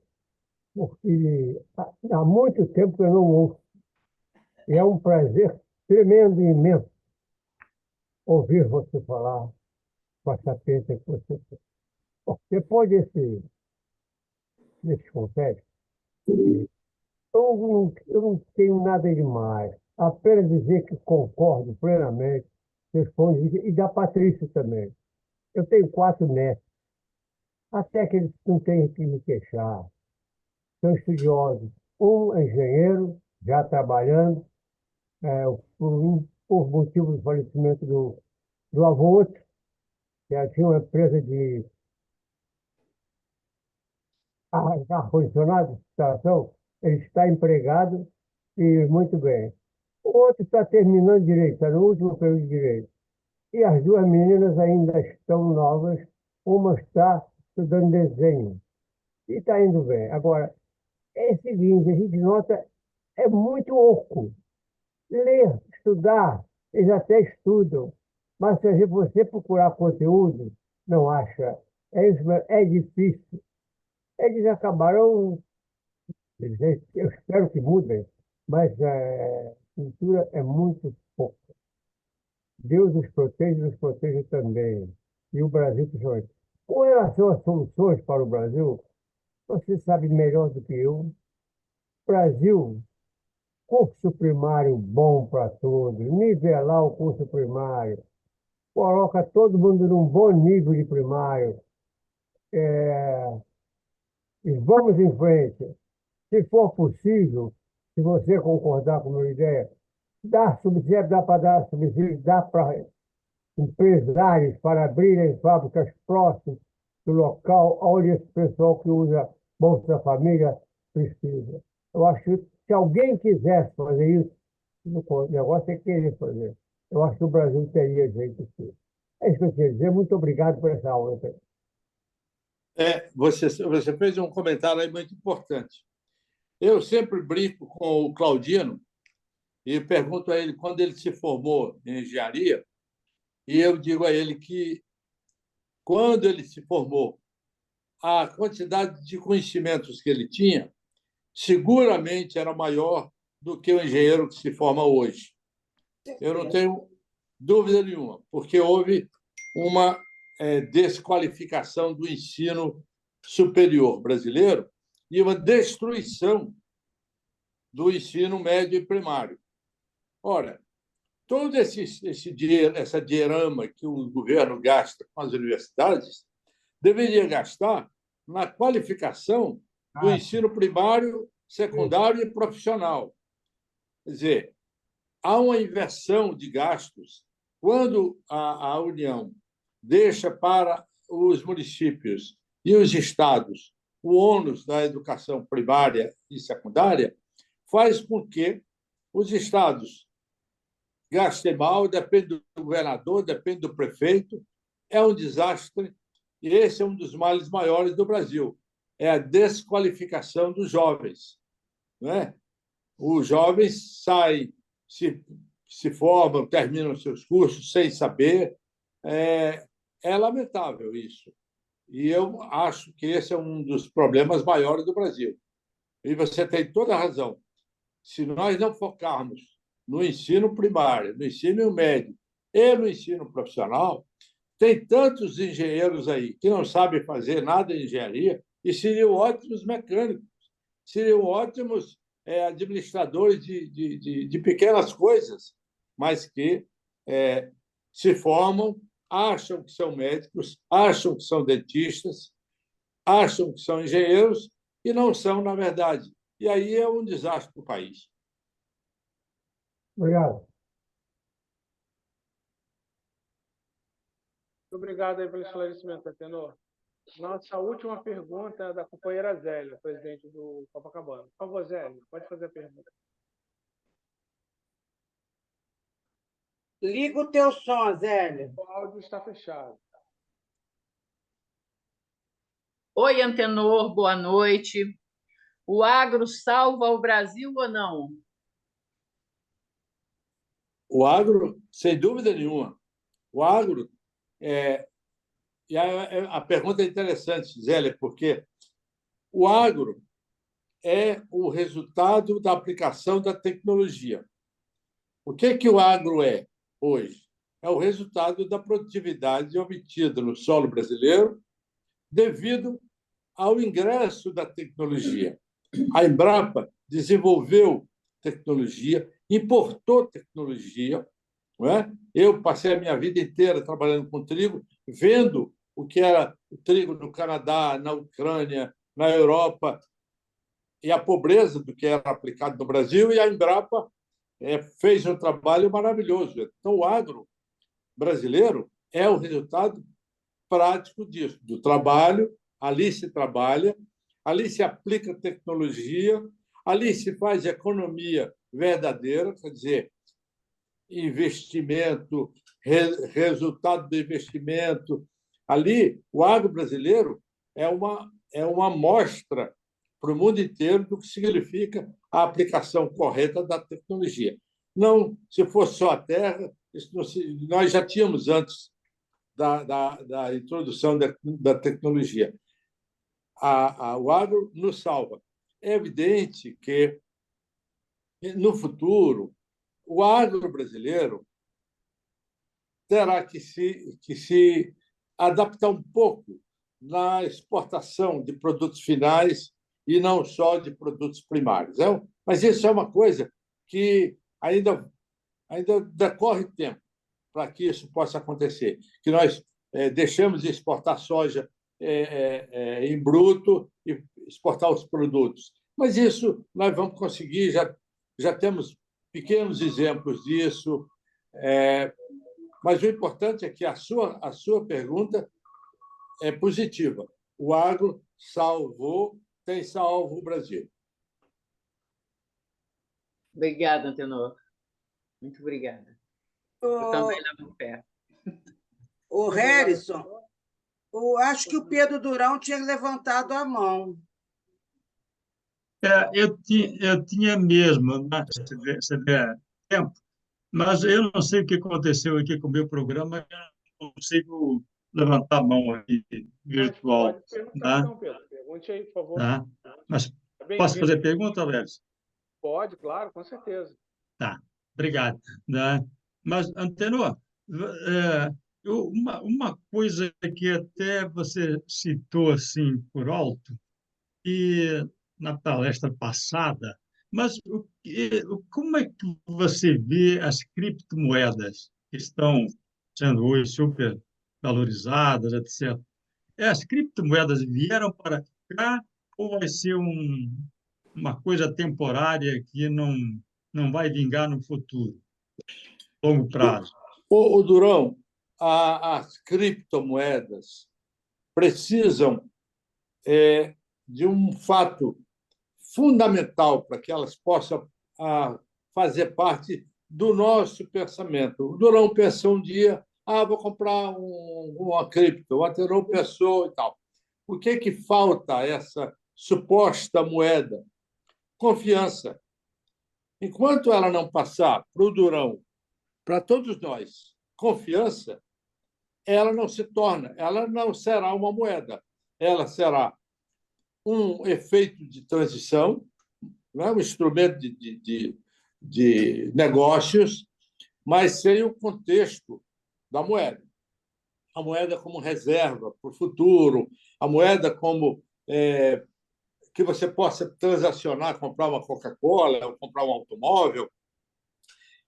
Speaker 14: porque há muito tempo que eu não ouço. E é um prazer tremendo e imenso ouvir você falar com a sapiência que você tem. Bom, depois desse contexto, eu não tenho nada demais. Apenas dizer que concordo plenamente, responde, e da Patrícia também. Eu tenho 4 netos, até que eles não têm que me queixar. São estudiosos. Um é engenheiro, já trabalhando, por motivo do falecimento do avô, outro, que tinha uma empresa de ar-condicionado, instalação, ele está empregado e muito bem. O outro está terminando direito, está no último período de direito. E as 2 meninas ainda estão novas, uma está estudando desenho e está indo bem. Agora, é o seguinte, a gente nota, é muito oco. Ler, estudar, eles até estudam, mas se você procurar conteúdo, não acha. É difícil. Eles acabaram, eu espero que mudem, mas a cultura é muito pouca. Deus nos protege também, e o Brasil principalmente. Com relação às soluções para o Brasil, você sabe melhor do que eu, Brasil, curso primário bom para todos, nivelar o curso primário, coloca todo mundo num bom nível de primário, e vamos em frente. Se for possível, se você concordar com a minha ideia, dá para dar subsídio, dá para empresários para abrirem fábricas próximas do local onde esse pessoal que usa Bolsa Família precisa. Eu acho que se alguém quisesse fazer isso, o negócio é querer fazer. Eu acho que o Brasil teria jeito sim. É isso que eu queria dizer. Muito obrigado por essa aula.
Speaker 11: Você fez um comentário aí muito importante. Eu sempre brinco com o Claudino e pergunto a ele quando ele se formou em engenharia, e eu digo a ele que, quando ele se formou, a quantidade de conhecimentos que ele tinha seguramente era maior do que o engenheiro que se forma hoje. Eu não tenho dúvida nenhuma, porque houve uma desqualificação do ensino superior brasileiro e uma destruição do ensino médio e primário. Ora, todo essa dinheirama que o governo gasta com as universidades deveria gastar na qualificação do ensino primário, secundário e profissional. Quer dizer, há uma inversão de gastos quando a União deixa para os municípios e os estados o ônus da educação primária e secundária, faz com que os estados gastem mal, depende do governador, depende do prefeito, é um desastre, e esse é um dos males maiores do Brasil, é a desqualificação dos jovens. Não é? Os jovens saem, se formam, terminam seus cursos sem saber. É lamentável isso. E eu acho que esse é um dos problemas maiores do Brasil. E você tem toda a razão. Se nós não focarmos no ensino primário, no ensino médio e no ensino profissional, tem tantos engenheiros aí que não sabem fazer nada em engenharia e seriam ótimos mecânicos, seriam ótimos administradores de pequenas coisas, mas que se formam, acham que são médicos, acham que são dentistas, acham que são engenheiros e não são, na verdade. E aí é um desastre para o país.
Speaker 14: Obrigado.
Speaker 1: Muito obrigado aí pelo esclarecimento, Antenor. Nossa última pergunta é da companheira Zélia, presidente do Copacabana. Por favor, Zélia, pode fazer a pergunta.
Speaker 2: Liga o teu som, Zélia.
Speaker 1: O áudio está fechado.
Speaker 5: Oi, Antenor, boa noite. O agro salva o Brasil ou não?
Speaker 11: O agro, sem dúvida nenhuma. O agro e a pergunta é interessante, Zélia, porque o agro é o resultado da aplicação da tecnologia. O que o agro é hoje? É o resultado da produtividade obtida no solo brasileiro devido ao ingresso da tecnologia. A Embrapa desenvolveu tecnologia, importou tecnologia. Não é? Eu passei a minha vida inteira trabalhando com trigo, vendo o que era o trigo no Canadá, na Ucrânia, na Europa, e a pobreza do que era aplicado no Brasil, e a Embrapa fez um trabalho maravilhoso. Então, o agro brasileiro é o resultado prático disso, do trabalho. Ali se trabalha, ali se aplica tecnologia, ali se faz economia verdadeira, quer dizer, investimento, resultado do investimento. Ali, o agro brasileiro é uma amostra para o mundo inteiro do que significa a aplicação correta da tecnologia. Não, se fosse só a terra, nós já tínhamos antes da introdução da tecnologia. O agro nos salva. É evidente que, no futuro, o agro brasileiro terá que se adaptar um pouco na exportação de produtos finais e não só de produtos primários. Mas isso é uma coisa que ainda decorre tempo para que isso possa acontecer, que nós deixamos de exportar soja em bruto e exportar os produtos. Mas isso nós vamos conseguir, já temos pequenos exemplos disso, mas o importante é que a sua pergunta é positiva. O agro tem salvo o Brasil.
Speaker 5: Obrigada, Antenor. Muito obrigada. Eu também levo pé.
Speaker 2: O Harrison, acho que o Pedro Durão tinha levantado a mão.
Speaker 7: Eu tinha mesmo, né, se der tempo, mas eu não sei o que aconteceu aqui com o meu programa, eu não consigo levantar a mão aqui virtual.
Speaker 1: Pode perguntar,
Speaker 7: Tá?
Speaker 1: então, Pedro. Pergunte aí, por favor.
Speaker 7: Tá? Mas
Speaker 1: Tá
Speaker 7: posso fazer pergunta, Léris?
Speaker 1: Pode, claro, com certeza.
Speaker 7: Tá, obrigado. Né? Mas, Antenor, uma coisa que até você citou assim por alto, e na palestra passada, mas como é que você vê as criptomoedas que estão sendo hoje super valorizadas, etc. As criptomoedas vieram para cá ou vai ser uma coisa temporária que não vai vingar no futuro, longo prazo?
Speaker 11: O Durão, as criptomoedas precisam de um fato fundamental para que elas possam fazer parte do nosso pensamento. O Durão pensou um dia, vou comprar uma cripto, o Antenor pensou e tal. O que falta a essa suposta moeda? Confiança. Enquanto ela não passar para o Durão, para todos nós, confiança, ela não será uma moeda. Ela será um efeito de transição, um instrumento de negócios, mas sem o contexto da moeda. A moeda como reserva para o futuro, a moeda como que você possa transacionar, comprar uma Coca-Cola, ou comprar um automóvel.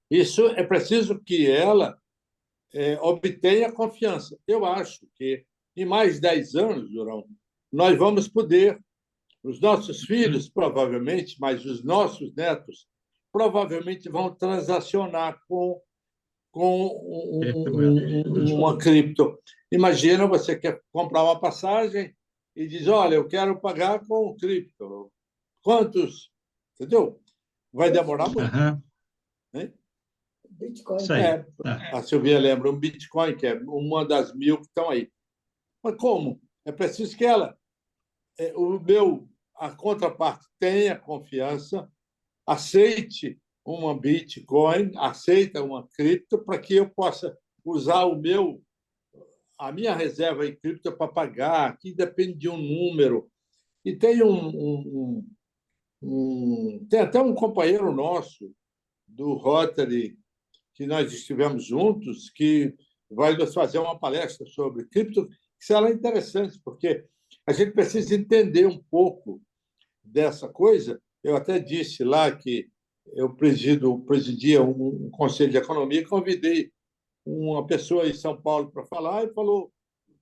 Speaker 11: Isso é preciso que ela obtenha confiança. Eu acho que, em mais 10 anos, Durão, nós vamos poder, os nossos filhos, provavelmente, mas os nossos netos, provavelmente vão transacionar com uma cripto. Imagina, você quer comprar uma passagem e diz, olha, eu quero pagar com cripto. Quantos? Entendeu? Vai demorar muito. Hein?
Speaker 2: Bitcoin.
Speaker 11: A Silvia lembra, um Bitcoin, que é uma das 1000 que estão aí. Mas como? É preciso que a contraparte tenha confiança, aceite uma Bitcoin, aceita uma cripto, para que eu possa usar a minha reserva em cripto para pagar, que depende de um número. E tem tem até um companheiro nosso do Rotary que nós estivemos juntos, que vai nos fazer uma palestra sobre cripto, que será interessante, porque a gente precisa entender um pouco dessa coisa. Eu até disse lá que eu presidia um conselho de economia e convidei uma pessoa em São Paulo para falar e falou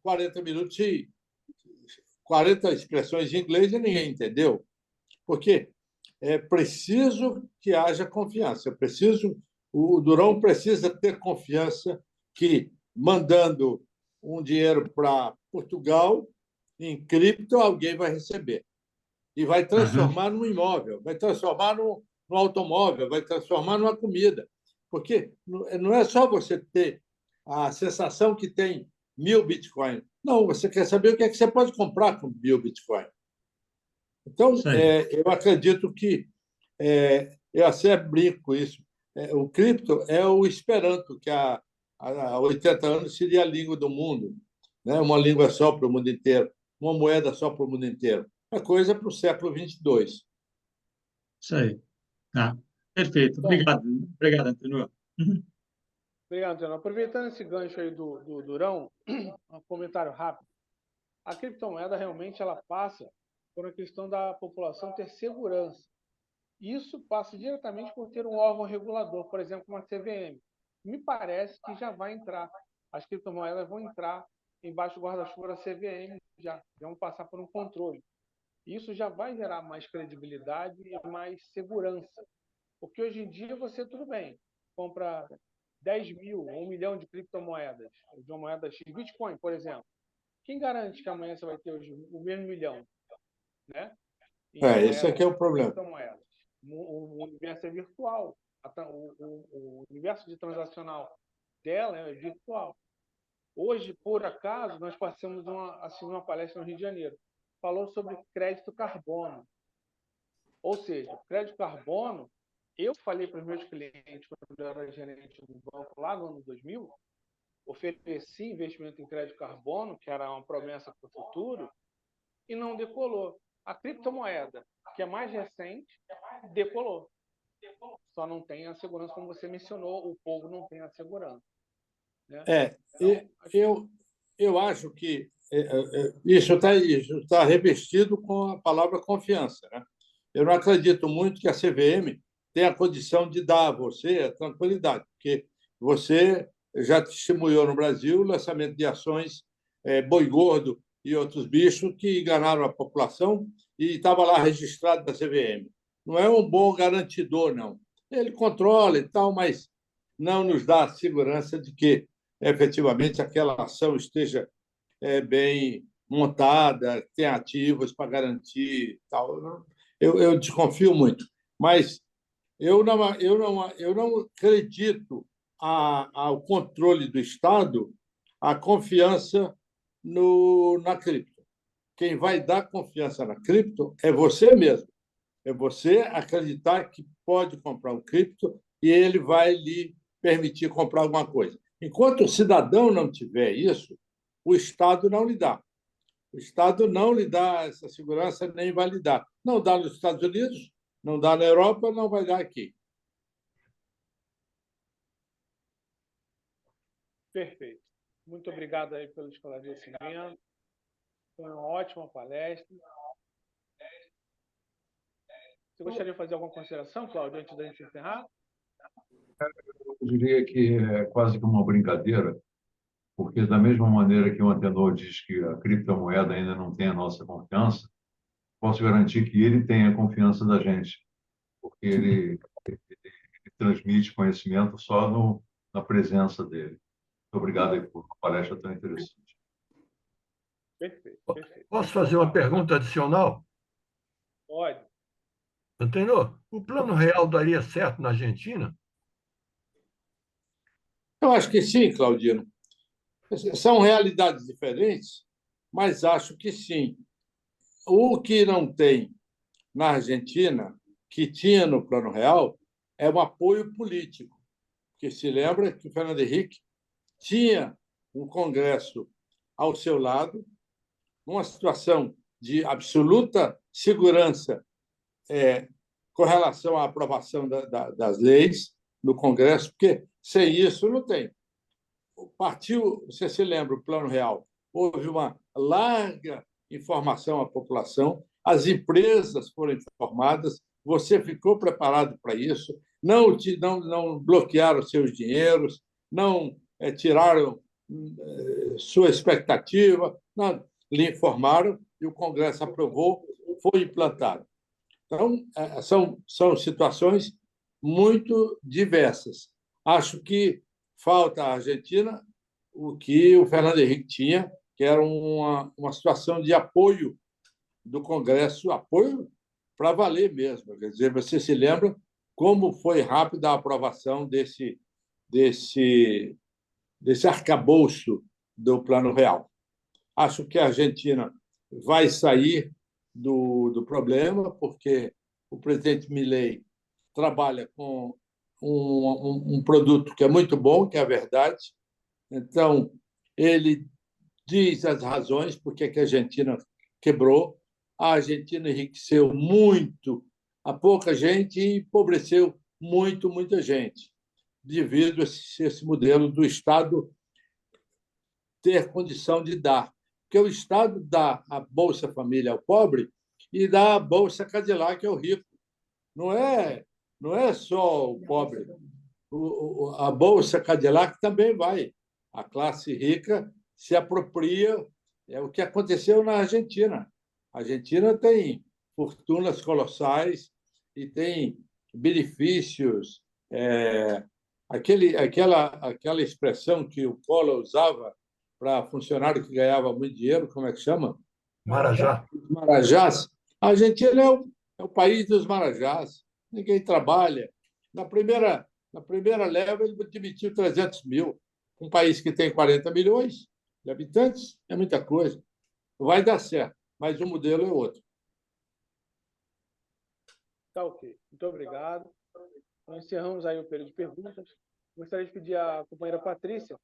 Speaker 11: 40 minutos e 40 expressões em inglês e ninguém entendeu. Por quê? É preciso que haja confiança. O Durão precisa ter confiança que, mandando um dinheiro para Portugal, em cripto, alguém vai receber. E vai transformar num imóvel, vai transformar num automóvel, vai transformar numa comida. Porque não é só você ter a sensação que tem 1.000 bitcoins. Não, você quer saber o que é que você pode comprar com 1.000 bitcoins. Então, eu acredito que, eu até brinco com isso, o cripto é o Esperanto, que há 80 anos seria a língua do mundo, né? Uma língua só para o mundo inteiro, uma moeda só para o mundo inteiro. É coisa para o século 22.
Speaker 7: Isso aí. Perfeito. Obrigado. Obrigado, Antenor.
Speaker 1: Obrigado, Antenor. Aproveitando esse gancho aí do Durão, um comentário rápido. A criptomoeda realmente ela passa por uma questão da população ter segurança. Isso passa diretamente por ter um órgão regulador, por exemplo, uma CVM. Me parece que já vai entrar. As criptomoedas vão entrar embaixo do guarda-chuva da CVM, já vão passar por um controle. Isso já vai gerar mais credibilidade e mais segurança. Porque hoje em dia você, tudo bem, compra 10 mil, 1 milhão de criptomoedas, de uma moeda X, Bitcoin, por exemplo. Quem garante que amanhã você vai ter o mesmo milhão? Né?
Speaker 11: Esse aqui é o problema.
Speaker 1: O universo é virtual. O universo de transacional dela é virtual. Hoje, por acaso, nós passamos uma palestra no Rio de Janeiro. Falou sobre crédito carbono. Ou seja, crédito carbono, eu falei para os meus clientes, quando eu era gerente do banco lá no ano 2000, ofereci investimento em crédito carbono, que era uma promessa para o futuro, e não decolou. A criptomoeda, que é mais recente, decolou. Só não tem a segurança, como você mencionou, o povo não tem a segurança. Né?
Speaker 11: Eu acho que isso está revestido com a palavra confiança. Né? Eu não acredito muito que a CVM tenha a condição de dar a você a tranquilidade, porque você já testemunhou no Brasil o lançamento de ações boi gordo e outros bichos que enganaram a população e estava lá registrado na CVM. Não é um bom garantidor, não. Ele controla e tal, mas não nos dá a segurança de que efetivamente aquela ação esteja bem montada, tem ativos para garantir e tal. Eu desconfio muito, mas eu não acredito ao controle do Estado a confiança na cripto. Quem vai dar confiança na cripto é você mesmo. É você acreditar que pode comprar um cripto e ele vai lhe permitir comprar alguma coisa. Enquanto o cidadão não tiver isso, o Estado não lhe dá. O Estado não lhe dá essa segurança, nem vai lhe dar. Não dá nos Estados Unidos, não dá na Europa, não vai dar aqui.
Speaker 1: Perfeito. Muito obrigado aí pelo esclarecimento. Foi uma ótima palestra. Você gostaria de fazer alguma consideração, Cláudio, antes da gente encerrar?
Speaker 13: Eu diria que é quase que uma brincadeira, porque da mesma maneira que o Antenor diz que a criptomoeda ainda não tem a nossa confiança, posso garantir que ele tem a confiança da gente, porque ele transmite conhecimento só na presença dele. Muito obrigado aí por uma palestra tão interessante.
Speaker 1: Perfeito.
Speaker 13: Posso fazer uma pergunta adicional?
Speaker 1: Pode.
Speaker 13: Antenor, o Plano Real daria certo na Argentina?
Speaker 11: Eu acho que sim, Claudino. São realidades diferentes, mas acho que sim. O que não tem na Argentina, que tinha no Plano Real, é um apoio político. Porque se lembra que o Fernando Henrique tinha um Congresso ao seu lado, numa situação de absoluta segurança com relação à aprovação das leis, no Congresso, porque sem isso não tem. Partiu, você se lembra, o Plano Real, houve uma larga informação à população, as empresas foram informadas, você ficou preparado para isso, não bloquearam seus dinheiros, não tiraram sua expectativa, não, lhe informaram e o Congresso aprovou, foi implantado. Então, são situações muito diversas. Acho que falta à Argentina o que o Fernando Henrique tinha, que era uma situação de apoio do Congresso, apoio para valer mesmo. Quer dizer, você se lembra como foi rápida a aprovação desse arcabouço do Plano Real. Acho que a Argentina vai sair do problema, porque o presidente Milei trabalha com um produto que é muito bom, que é a verdade. Então, ele diz as razões por que a Argentina quebrou. A Argentina enriqueceu muito a pouca gente e empobreceu muita gente, devido a esse modelo do Estado ter condição de dar. Porque o Estado dá a Bolsa Família ao pobre e dá a Bolsa Cadillac ao rico. Não é só o pobre. A Bolsa Cadillac também vai. A classe rica se apropria. É o que aconteceu na Argentina. A Argentina tem fortunas colossais e tem benefícios. Aquela expressão que o Collor usava para funcionário que ganhava muito dinheiro, como é que chama?
Speaker 13: Marajá.
Speaker 11: Marajás. A Argentina é o país dos marajás. Ninguém trabalha. Na primeira leva, ele demitiu 300 mil. Um país que tem 40 milhões de habitantes é muita coisa. Vai dar certo, mas o modelo é outro.
Speaker 1: Tá ok. Muito obrigado. Então, encerramos aí o período de perguntas. Gostaria de pedir à companheira Patrícia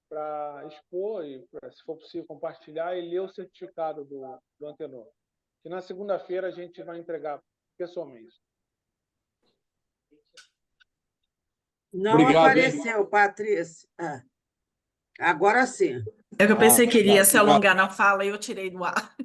Speaker 1: para expor e, se for possível, compartilhar e ler o certificado do Antenor, que na segunda-feira a gente vai entregar pessoalmente.
Speaker 2: Não
Speaker 11: Obrigado,
Speaker 2: apareceu, Patrícia. Agora sim.
Speaker 12: É que eu pensei que ele ia
Speaker 11: tá.
Speaker 12: se alongar na fala e eu tirei do ar.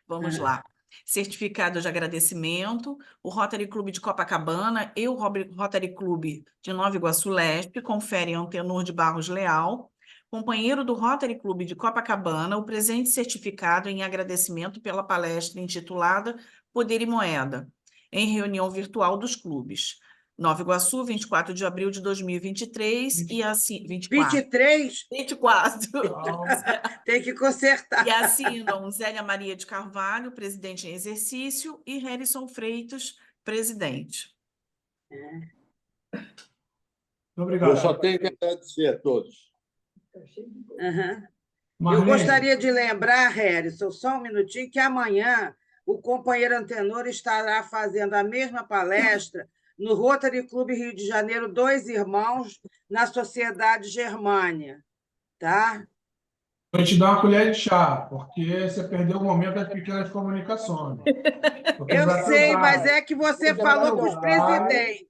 Speaker 12: Vamos lá. Certificado de agradecimento, o Rotary Clube de Copacabana e o Rotary Clube de Nova Iguaçu Leste conferem a Antenor de Barros Leal, companheiro do Rotary Clube de Copacabana, o presente certificado em agradecimento pela palestra intitulada Poder e Moeda, em reunião virtual dos clubes. Nova Iguaçu, 24 de abril de 2023, e assim...
Speaker 2: 23?
Speaker 12: 24.
Speaker 2: Tem que consertar.
Speaker 12: E assinam Zélia Maria de Carvalho, presidente em exercício, e Harrison Freitas, presidente.
Speaker 11: Obrigado. Eu só tenho que agradecer a todos.
Speaker 2: Eu gostaria de lembrar, Harrison, só um minutinho, que amanhã o companheiro Antenor estará fazendo a mesma palestra no Rotary Clube Rio de Janeiro, Dois Irmãos, na Sociedade Germânia. Tá?
Speaker 15: Vou te dar uma colher de chá, porque você perdeu o momento das pequenas comunicações.
Speaker 2: Eu sei, mas é que você falou para os presidentes.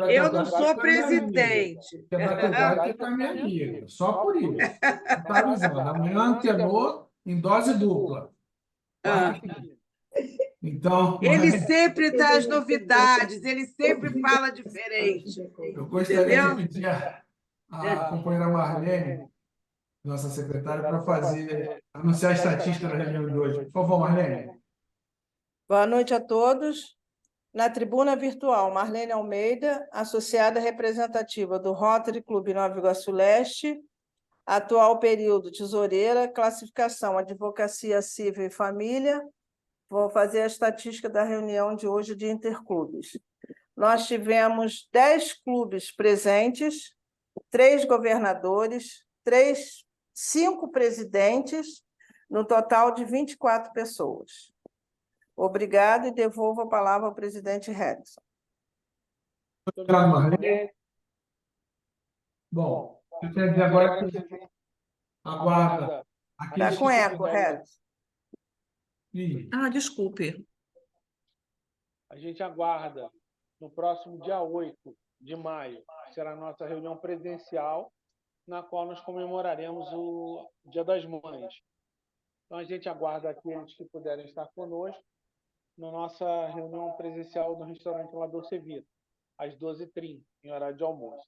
Speaker 2: Eu não sou presidente.
Speaker 15: Quebrar teu galho porque tu é minha amiga. Só por isso. Está avisando. Amanhã Antenor em dose dupla. Então,
Speaker 2: ele sempre traz novidades, ele sempre fala diferente.
Speaker 15: Eu gostaria de pedir à companheira Marlene, nossa secretária, para anunciar a estatística da reunião de hoje. Por favor, Marlene.
Speaker 3: Boa noite a todos. Na tribuna virtual, Marlene Almeida, associada representativa do Rotary Clube Nova Iguaçu Leste, atual período tesoureira, classificação Advocacia Civil e Família. Vou fazer a estatística da reunião de hoje de interclubes. Nós tivemos 10 clubes presentes, 3 governadores, 5 presidentes, no total de 24 pessoas. Obrigado e devolvo a palavra ao presidente Harrison.
Speaker 15: Obrigado, Marlene. Bom, eu quero dizer agora que aguarda.
Speaker 3: Está com eco, Harrison.
Speaker 12: Desculpe.
Speaker 1: A gente aguarda, no próximo dia 8, de maio será a nossa reunião presencial, na qual nós comemoraremos o Dia das Mães. Então, a gente aguarda aqueles que puderem estar conosco na nossa reunião presencial no restaurante La Dolce Vita, às 12h30, em horário de almoço.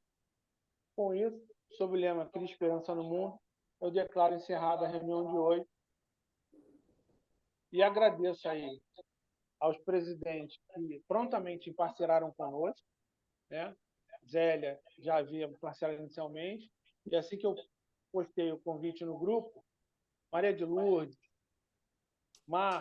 Speaker 1: Com isso, sob o lema Cria Esperança no Mundo, eu declaro encerrada a reunião de hoje e agradeço aí aos presidentes que prontamente parceiraram conosco, né? Zélia já havia parcelado inicialmente, e assim que eu postei o convite no grupo, Maria de Lourdes, Mar